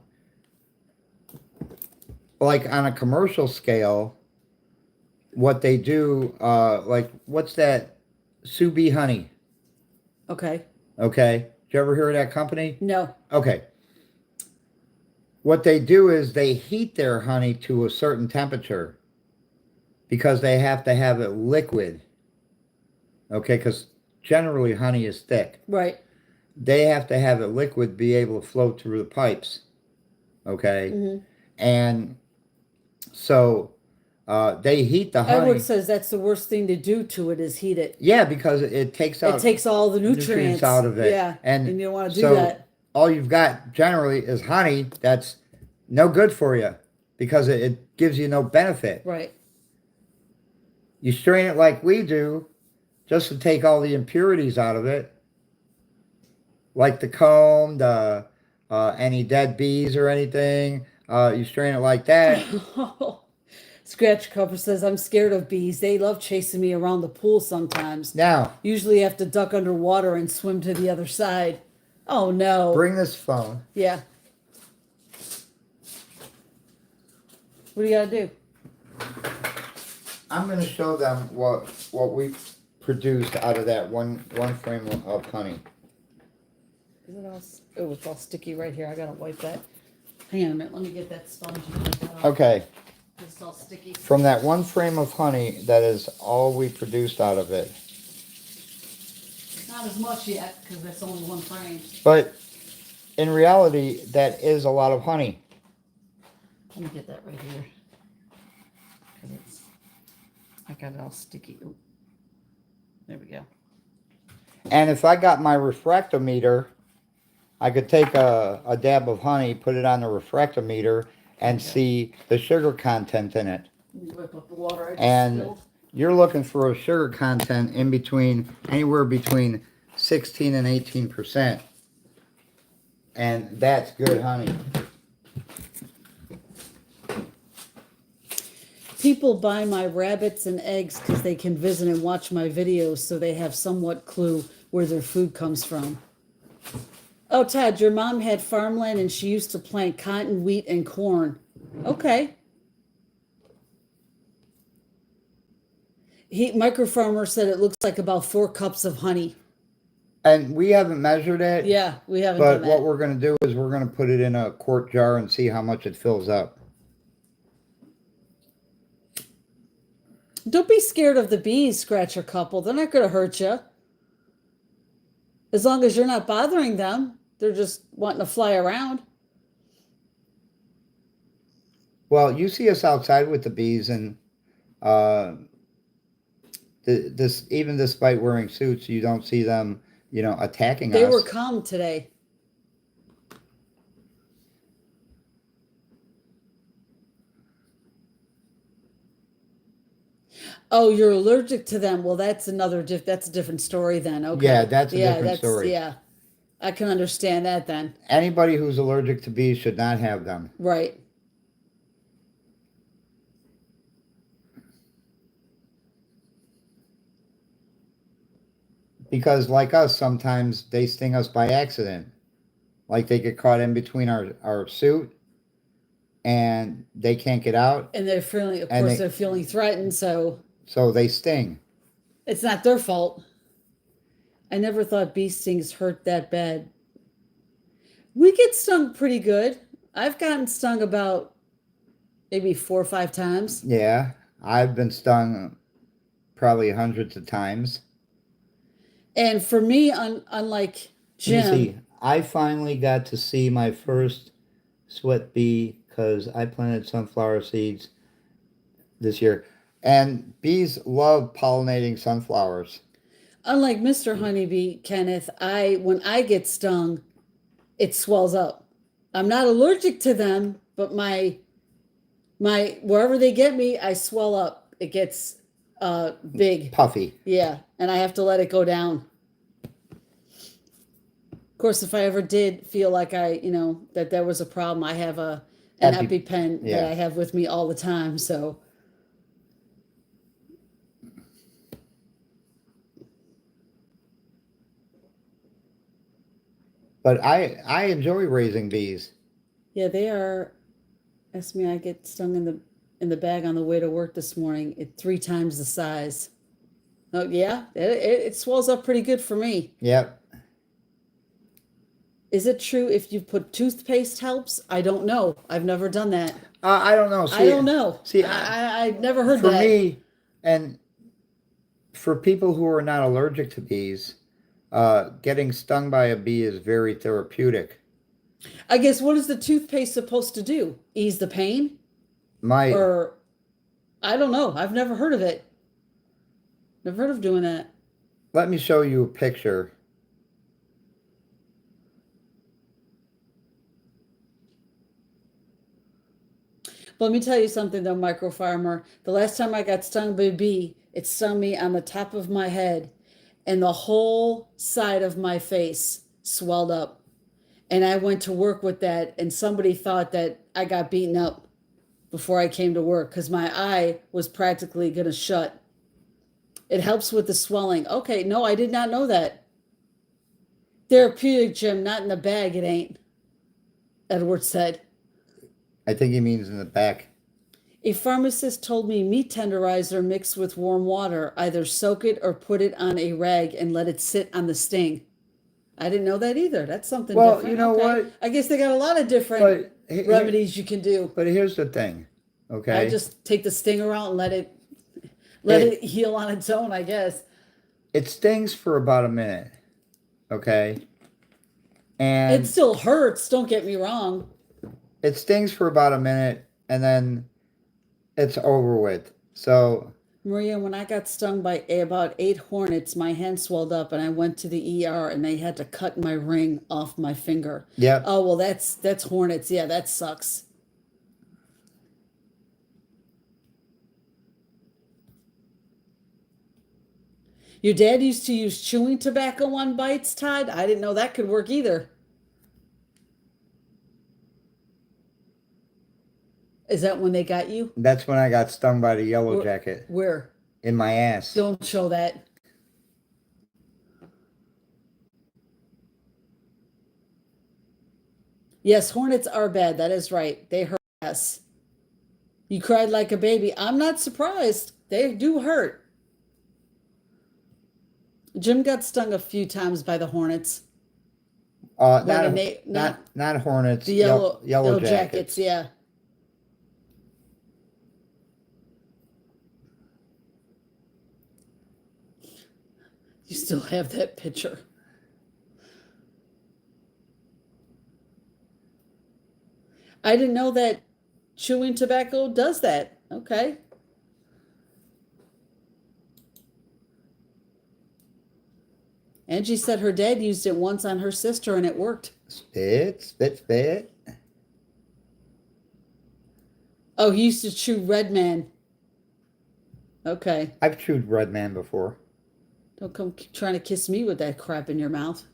like on a commercial scale, what they do, like what's that? Sue Bee Honey. Okay. Okay. Did you ever hear of that company? No. Okay. What they do is they heat their honey to a certain temperature because they have to have it liquid. Okay, because generally honey is thick. Right. They have to have it liquid, be able to flow through the pipes. Okay. Mm-hmm. And so they heat the honey. Edward says that's the worst thing to do to it is heat it. Yeah, because it takes out. It takes all the nutrients out of it. Yeah, and you don't want to do so that. All you've got generally is honey that's no good for you because it gives you no benefit. Right. You strain it like we do just to take all the impurities out of it, like the comb, any dead bees or anything. You strain it like that. Scratch Cover says, I'm scared of bees. They love chasing me around the pool sometimes. Now. Usually you have to duck underwater and swim to the other side. Oh, no. Bring this phone. Yeah. What do you got to do? I'm going to show them what we produced out of that one frame of honey. Is it all? Oh, it's all sticky right here. I got to wipe that. Hang on a minute. Let me get that sponge. Okay. It's all sticky. From that one frame of honey, that is all we produced out of it. It's not as much yet because that's only one frame. But in reality, that is a lot of honey. Let me get that right here. I got it all sticky. Ooh. There we go. And if I got my refractometer, I could take a dab of honey, put it on the refractometer, and see the sugar content in it. Let me whip up the water I just and spilled. You're looking for a sugar content in between, anywhere between 16 and 18%. And that's good honey. People buy my rabbits and eggs because they can visit and watch my videos so they have somewhat clue where their food comes from. Oh, Todd, your mom had farmland and she used to plant cotton, wheat, and corn. Okay. Micro Farmer said it looks like about 4 cups of honey. And we haven't measured it. Yeah, we haven't But done that. what we're going to do is we're going to put it in a quart jar and see how much it fills up. Don't be scared of the bees, Scratcher Couple. They're not going to hurt you. As long as you're not bothering them, they're just wanting to fly around. Well, you see us outside with the bees, and even despite wearing suits, you don't see them, attacking us. They were calm today. Oh, you're allergic to them. Well, that's that's a different story then. Okay. Yeah, that's a different story. Yeah, I can understand that then. Anybody who's allergic to bees should not have them. Right. because like us, sometimes they sting us by accident. Like they get caught in between our suit and they can't get out And they're feeling, of and course, they're feeling threatened, so so they sting. it's not their fault. I never thought bee stings hurt that bad. We get stung pretty good. I've gotten stung about maybe 4 or 5 times. Yeah, I've been stung probably hundreds of times. And for me, unlike Let me Jim, see. I finally got to see my first sweat bee because I planted sunflower seeds this year. And bees love pollinating sunflowers. unlike Mr. Honeybee, Kenneth, when I get stung, it swells up. I'm not allergic to them, but my wherever they get me, I swell up. It gets big. Puffy. Yeah, and I have to let it go down. Of course, if I ever did feel like that there was a problem, I have an EpiPen that Yeah. I have with me all the time. So But I enjoy raising bees. yeah, they are. Ask me, I get stung in the bag on the way to work this morning. It 3 times the size. Oh yeah, it swells up pretty good for me. Yep. Is it true if you put toothpaste helps? I don't know. I've never done that. I don't know. I don't know. See, I've never heard for that. me, and for people who are not allergic to bees, getting stung by a bee is very therapeutic. I guess what is the toothpaste supposed to do? Ease the pain? My Or I don't know. I've never heard of it. Never heard of doing that. Let me show you a picture. But let me tell you something though, micro farmer. The last time I got stung by a bee, it stung me on the top of my head and the whole side of my face swelled up. And I went to work with that, and somebody thought that I got beaten up before I came to work because my eye was practically going to shut. It helps with the swelling. Okay, no, I did not know that. Therapeutic, Jim, not in the bag, it ain't, Edward said. I think he means in the back. A pharmacist told me meat tenderizer mixed with warm water. Either soak it or put it on a rag and let it sit on the sting. I didn't know that either. That's something Well, different. you know what? I guess they got a lot of different remedies you can do. But here's the thing, okay? I just take the stinger out and let it heal on its own, I guess. It stings for about a minute, okay? And It still hurts, don't get me wrong. it stings for about a minute, and then it's over with. So Maria, when I got stung by about 8 hornets, my hand swelled up and I went to the ER and they had to cut my ring off my finger. yeah. Oh, well, that's hornets. Yeah, that sucks. Your dad used to use chewing tobacco on bites, Todd? I didn't know that could work either. Is that when they got you? That's when I got stung by the yellow jacket Where? in my ass. Don't show that. Yes, hornets are bad. That is right. They hurt us. You cried like a baby. I'm not surprised. They do hurt. Jim got stung a few times by the hornets. Not hornets. The yellow jackets. Yeah. You still have that picture. I didn't know that chewing tobacco does that. Okay. Angie said her dad used it once on her sister and it worked. Spit. Oh, he used to chew Red Man. Okay. I've chewed Red Man before. Don't come trying to kiss me with that crap in your mouth.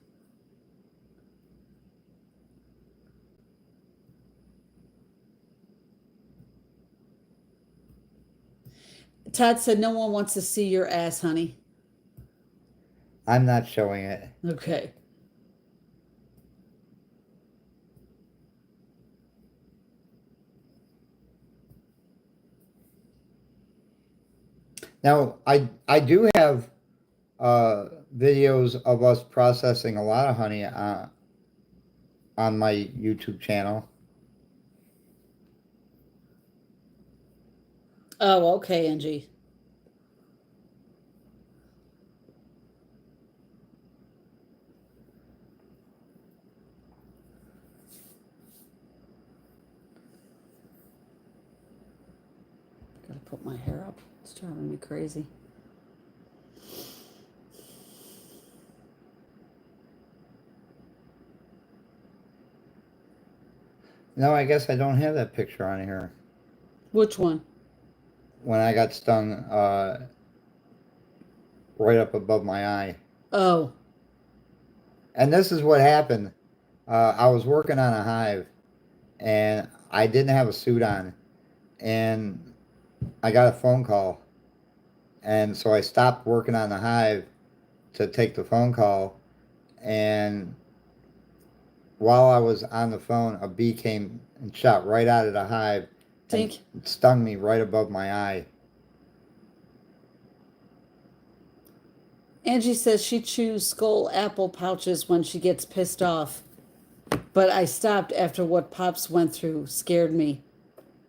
Todd said no one wants to see your ass, honey. I'm not showing it. Okay. Now, I do have videos of us processing a lot of honey on my YouTube channel. Oh, okay, Angie. Gotta put my hair up. It's driving me crazy. No, I guess I don't have that picture on here. Which one? When I got stung right up above my eye. Oh. And this is what happened. I was working on a hive, and I didn't have a suit on, and I got a phone call, and so I stopped working on the hive to take the phone call, and while I was on the phone, a bee came and shot right out of the hive and Tink. stung me right above my eye. Angie says she chews skull apple pouches when she gets pissed off. But I stopped after what Pops went through scared me.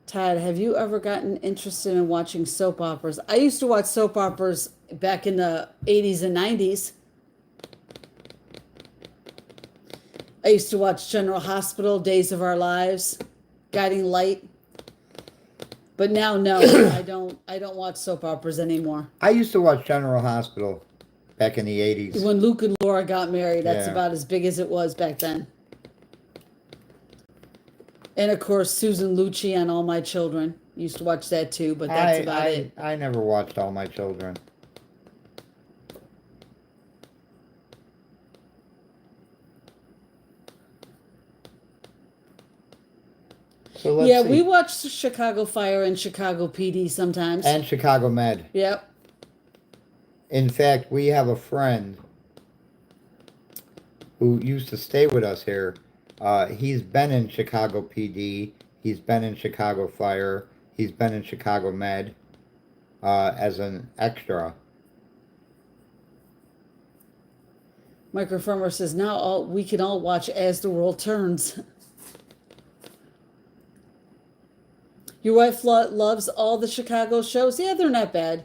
Todd, have you ever gotten interested in watching soap operas? I used to watch soap operas back in the 80s and 90s. I used to watch General Hospital, Days of Our Lives, Guiding Light. But now, no, I don't watch soap operas anymore. I used to watch General Hospital back in the 80s. When Luke and Laura got married, that's Yeah. about as big as it was back then. And of course, Susan Lucci on All My Children. Used to watch that too, but that's about it. I never watched All My Children. So let's Yeah, see. we watch Chicago Fire and Chicago PD sometimes. And Chicago Med. Yep. In fact, we have a friend who used to stay with us here. He's been in Chicago PD. He's been in Chicago Fire. He's been in Chicago Med as an extra. Microfarmer says now we can all watch As the World Turns. Your wife loves all the Chicago shows. Yeah, they're not bad.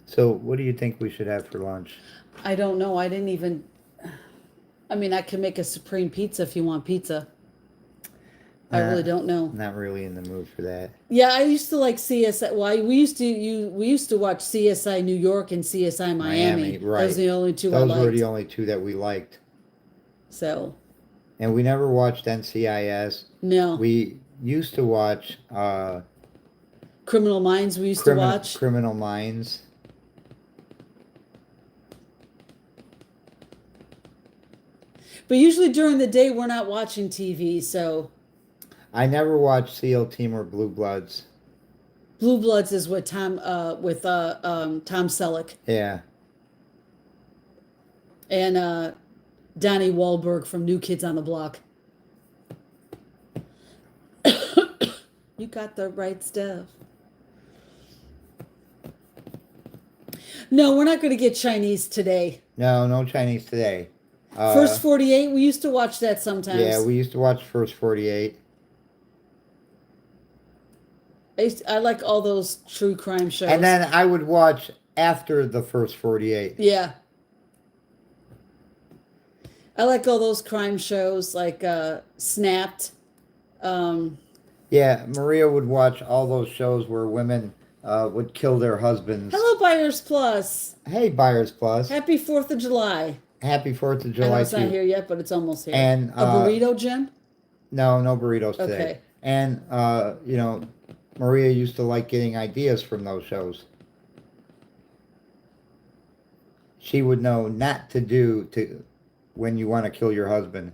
So, what do you think we should have for lunch? I don't know. I didn't even. I mean, I can make a supreme pizza if you want pizza. I really don't know. Not really in the mood for that. Yeah, I used to like CSI. Well, we used to watch CSI New York and CSI Miami. Right. Those are the only two I liked. Those were the only two that we liked. So. And we never watched NCIS. No. We used to watch Criminal Minds. We used to watch Criminal Minds. But usually during the day we're not watching TV, so. I never watched SEAL Team or Blue Bloods. Blue Bloods is with Tom Selleck. Yeah. And Donnie Wahlberg from New Kids on the Block. You got the right stuff. No, we're not going to get Chinese today. No Chinese today. First 48, we used to watch that sometimes. Yeah, we used to watch First 48. I like all those true crime shows. And then I would watch after the First 48. Yeah. I like all those crime shows like Snapped. Yeah, Maria would watch all those shows where women would kill their husbands. Hello, Buyers Plus. Hey, Buyers Plus. Happy 4th of July. Happy 4th of I know July it's to not you. here yet, but it's almost here. And a burrito, Jim? No burritos today. Okay. And, Maria used to like getting ideas from those shows. she would know not to do to when you want to kill your husband.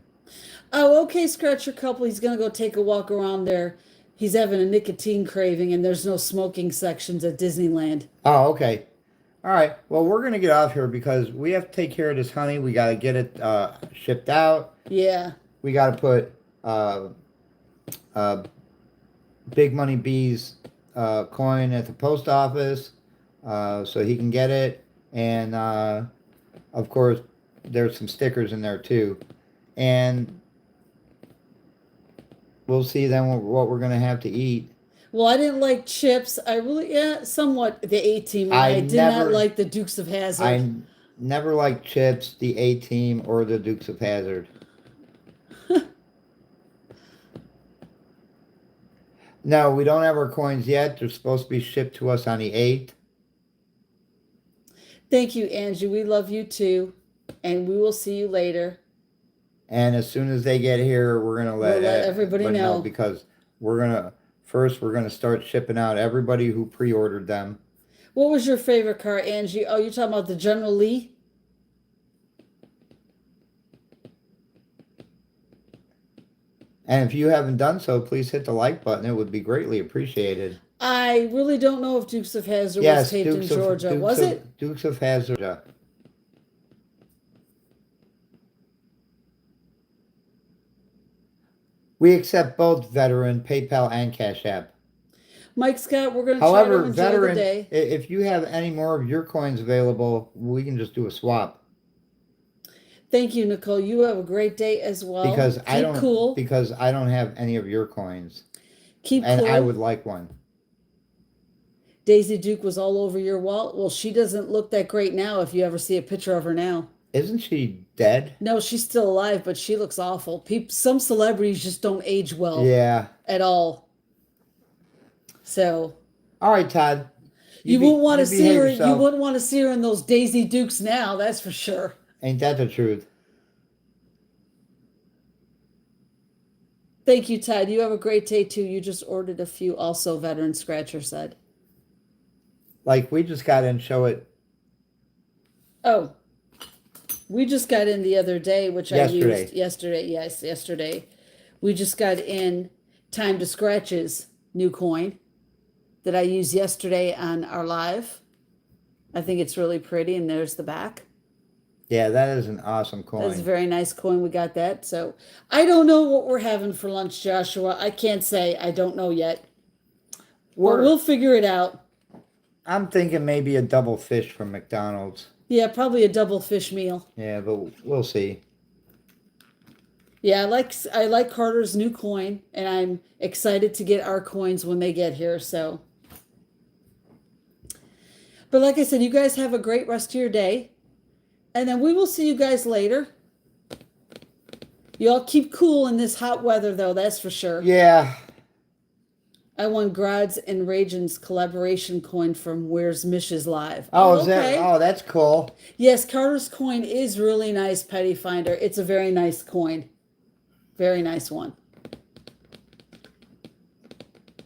Oh, okay, Scratcher Couple. He's gonna go take a walk around there. He's having a nicotine craving, and there's no smoking sections at Disneyland. Oh, okay. All right. Well, we're gonna get off here because we have to take care of this honey. We got to get it shipped out. Yeah. We got to put uh, Big Money Bees coin at the post office so he can get it, and of course, there's some stickers in there too, and we'll see then what we're gonna have to eat. Well, I didn't like chips. I really, yeah, somewhat the A team. And I did not like the Dukes of Hazzard. I never liked chips, the A Team, or the Dukes of Hazzard. No, we don't have our coins yet. They're supposed to be shipped to us on the 8th. Thank you, Angie. We love you too. And we will see you later. And as soon as they get here, we're going to let everybody know. Because we're going to start shipping out everybody who pre-ordered them. What was your favorite car, Angie? Oh, you're talking about the General Lee? And if you haven't done so, please hit the like button. It would be greatly appreciated. I really don't know if Dukes of Hazzard was taped in Georgia. Was it? Dukes of Hazzard. We accept both veteran, PayPal, and Cash App. Mike Scott, we're going to try to enjoy the day. If you have any more of your coins available, we can just do a swap. Thank you, Nicole. You have a great day as well. Because I don't have any of your coins. Keep cool. And I would like one. Daisy Duke was all over your wall. Well, she doesn't look that great now if you ever see a picture of her now. Isn't she dead? No, she's still alive, but she looks awful. Some celebrities just don't age well. Yeah. At all. So. All right, Todd. You wouldn't want to see her. You wouldn't want to see her in those Daisy Dukes now. That's for sure. Ain't that the truth? Thank you, Todd. You have a great day too. You just ordered a few also, Veteran Scratcher said. Like we just got in, show it. Oh. We just got in the other day, which yesterday. I used yesterday. Yes, yesterday. We just got in Time to Scratch's new coin that I used yesterday on our live. I think it's really pretty, and there's the back. Yeah, that is an awesome coin. That's a very nice coin. We got that. So I don't know what we're having for lunch, Joshua. I can't say. I don't know yet. We'll figure it out. I'm thinking maybe a double fish from McDonald's. Yeah, probably a double fish meal. Yeah, but we'll see. Yeah, I like Carter's new coin, and I'm excited to get our coins when they get here. So, but like I said, you guys have a great rest of your day. And then we will see you guys later. You all keep cool in this hot weather, though, that's for sure. Yeah. I won Grod's and Rajan's collaboration coin from Where's Mish's Live. Oh, that's cool. Yes, Carter's coin is really nice, Petty Finder. It's a very nice coin. Very nice one.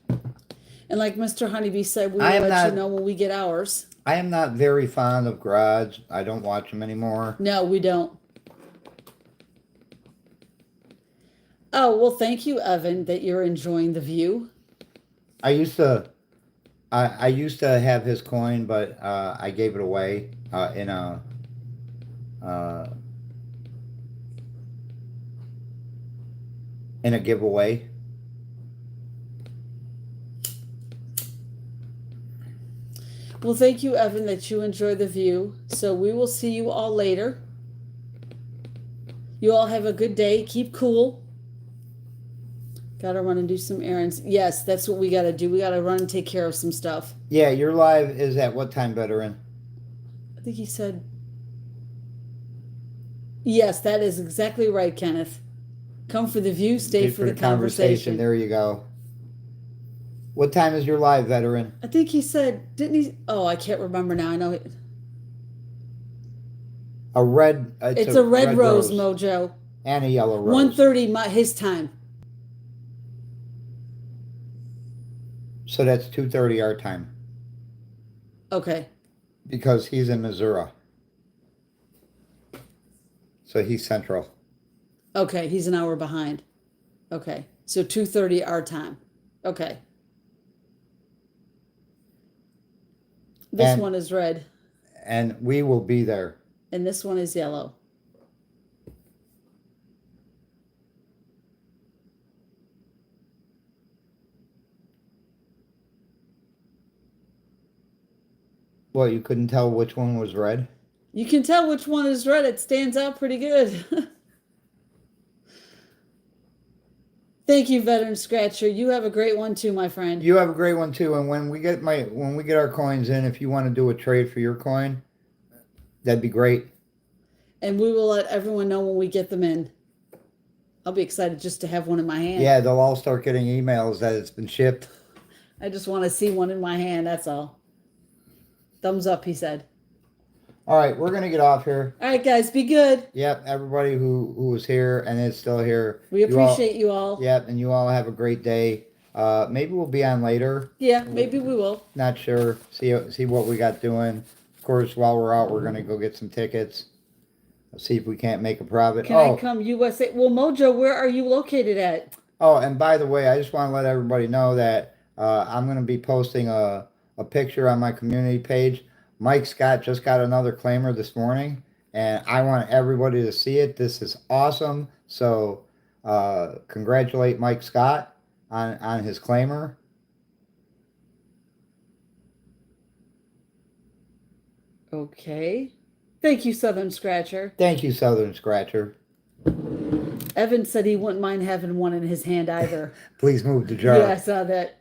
And like Mr. Honeybee said, we will let you know when we get ours. I am not very fond of Grods. I don't watch them anymore. No, we don't. Oh, well, thank you, Evan, that you're enjoying the view. I used to have his coin, but I gave it away in a giveaway. Well, thank you, Evan, that you enjoy the view. So we will see you all later. You all have a good day. Keep cool. Gotta run and do some errands. Yes, that's what we gotta do. We gotta run and take care of some stuff. Yeah, your live is at what time, Veteran? I think he said... Yes, that is exactly right, Kenneth. Come for the view, stay for the conversation. There you go. What time is your live, Veteran? I think he said, didn't he? Oh, I can't remember now. I know it. It's a red rose, Mojo. And a yellow rose. 1:30 his time. So that's 2:30 our time. Okay. Because he's in Missouri. So he's central. Okay, he's an hour behind. Okay, so 2:30 our time. Okay. This And- one is red, And we will be there. and this one is yellow. Well, you couldn't tell which one was red? You can tell which one is red. It stands out pretty good. Thank you, Veteran Scratcher. You have a great one too, my friend. You have a great one too. And when we get our coins in, if you want to do a trade for your coin, that'd be great. And we will let everyone know when we get them in. I'll be excited just to have one in my hand. Yeah, they'll all start getting emails that it's been shipped. I just want to see one in my hand, that's all. Thumbs up, he said. All right, we're going to get off here. All right, guys, be good. Yep, everybody who was here and is still here. We appreciate you all. Yep, and you all have a great day. Maybe we'll be on later. Yeah, maybe we will. Not sure. See what we got doing. Of course, while we're out, we're going to go get some tickets. See if we can't make a profit. Can I come USA? Well, Mojo, where are you located at? Oh, and by the way, I just want to let everybody know that I'm going to be posting a picture on my community page. Mike Scott just got another claimer this morning, and I want everybody to see it. This is awesome. So congratulate Mike Scott on his claimer. Okay. Thank you, Southern Scratcher. Thank you, Southern Scratcher. Evan said he wouldn't mind having one in his hand either. Please move the jar. Yeah, I saw that.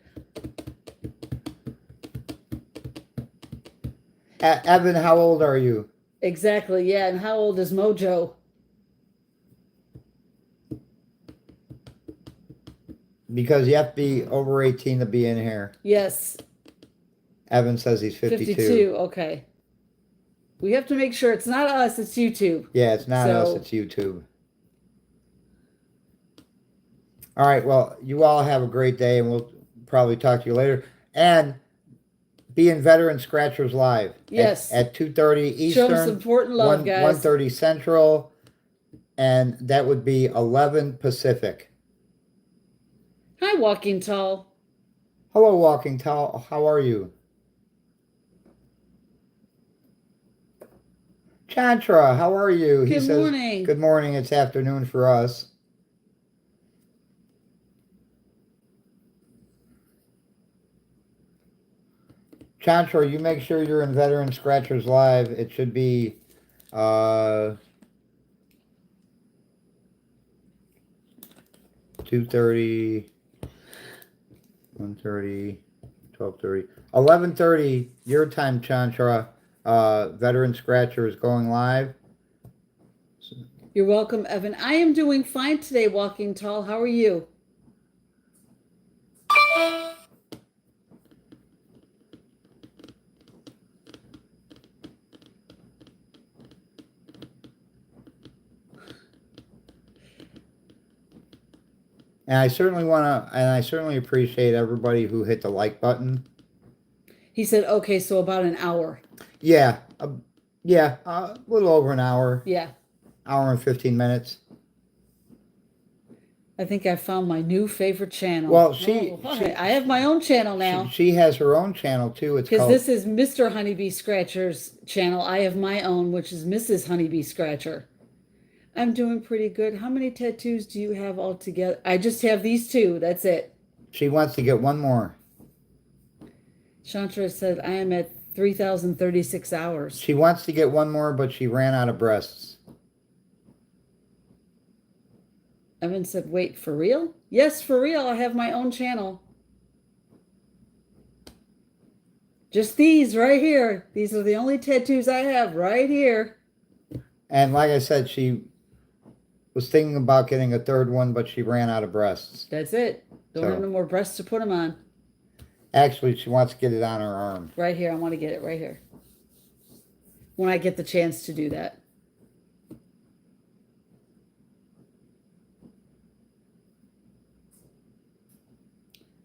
Evan, how old are you? Exactly, yeah. And how old is Mojo? Because you have to be over 18 to be in here. Yes. Evan says he's 52. 52, okay. We have to make sure it's not us, it's YouTube. Yeah, it's not us, it's YouTube. All right, well, you all have a great day, and we'll probably talk to you later. And be in Veteran Scratchers Live. Yes. At 2:30 Eastern. Show them some support and love, guys. 1:30 Central. And that would be 11 Pacific. Hi, Walking Tall. Hello, Walking Tall. How are you? Chantra, how are you? Good morning. Good morning. It's afternoon for us. Chantra, you make sure you're in Veteran Scratchers Live. It should be 2:30, 1:30, 12:30, 11:30 your time, Chantra. Veteran Scratcher is going live. You're welcome, Evan. I am doing fine today, Walking Tall. How are you? And I certainly appreciate everybody who hit the like button. He said, okay, so about an hour. Yeah, a little over an hour. Yeah. Hour and 15 minutes. I think I found my new favorite channel. Well, I have my own channel now. She has her own channel too. It's because called, this is Mr. Honeybee Scratcher's channel. I have my own, which is Mrs. Honeybee Scratcher. I'm doing pretty good. How many tattoos do you have altogether? I just have these two. That's it. She wants to get one more. Chantra said, I am at 3,036 hours. She wants to get one more, but she ran out of breasts. Evan said, wait, for real? Yes, for real. I have my own channel. Just these right here. These are the only tattoos I have right here. And like I said, she was thinking about getting a third one, but she ran out of breasts. That's it. Don't have no more breasts to put them on. Actually, she wants to get it on her arm. Right here. I want to get it right here. When I get the chance to do that.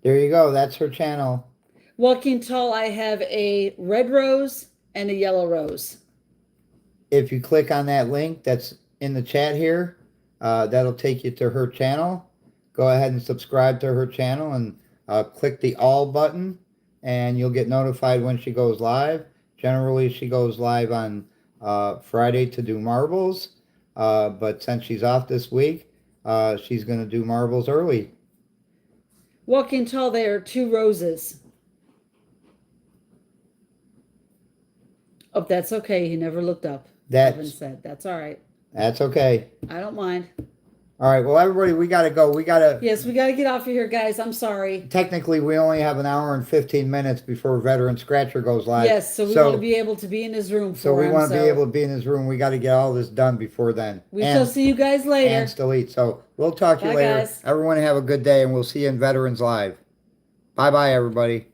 There you go. That's her channel. Walking Tall, I have a red rose and a yellow rose. If you click on that link, that's in the chat here. That'll take you to her channel. Go ahead and subscribe to her channel and click the all button, and you'll get notified when she goes live. Generally, she goes live on Friday to do marbles, but since she's off this week, she's going to do marbles early. Walking tall, there are 2 roses. Oh, that's okay. He never looked up. Evan said, that's all right. That's okay. I don't mind. All right, well, everybody, we got to go. Yes, we got to get off of here, guys. I'm sorry. Technically, we only have an hour and 15 minutes before Veteran Scratcher goes live. Yes, so we want to be able to be in his room for him. So we want to be able to be in his room. We got to get all this done before then. We shall see you guys later. And still eat. So we'll talk to you later. Guys. Everyone have a good day, and we'll see you in Veterans Live. Bye-bye, everybody.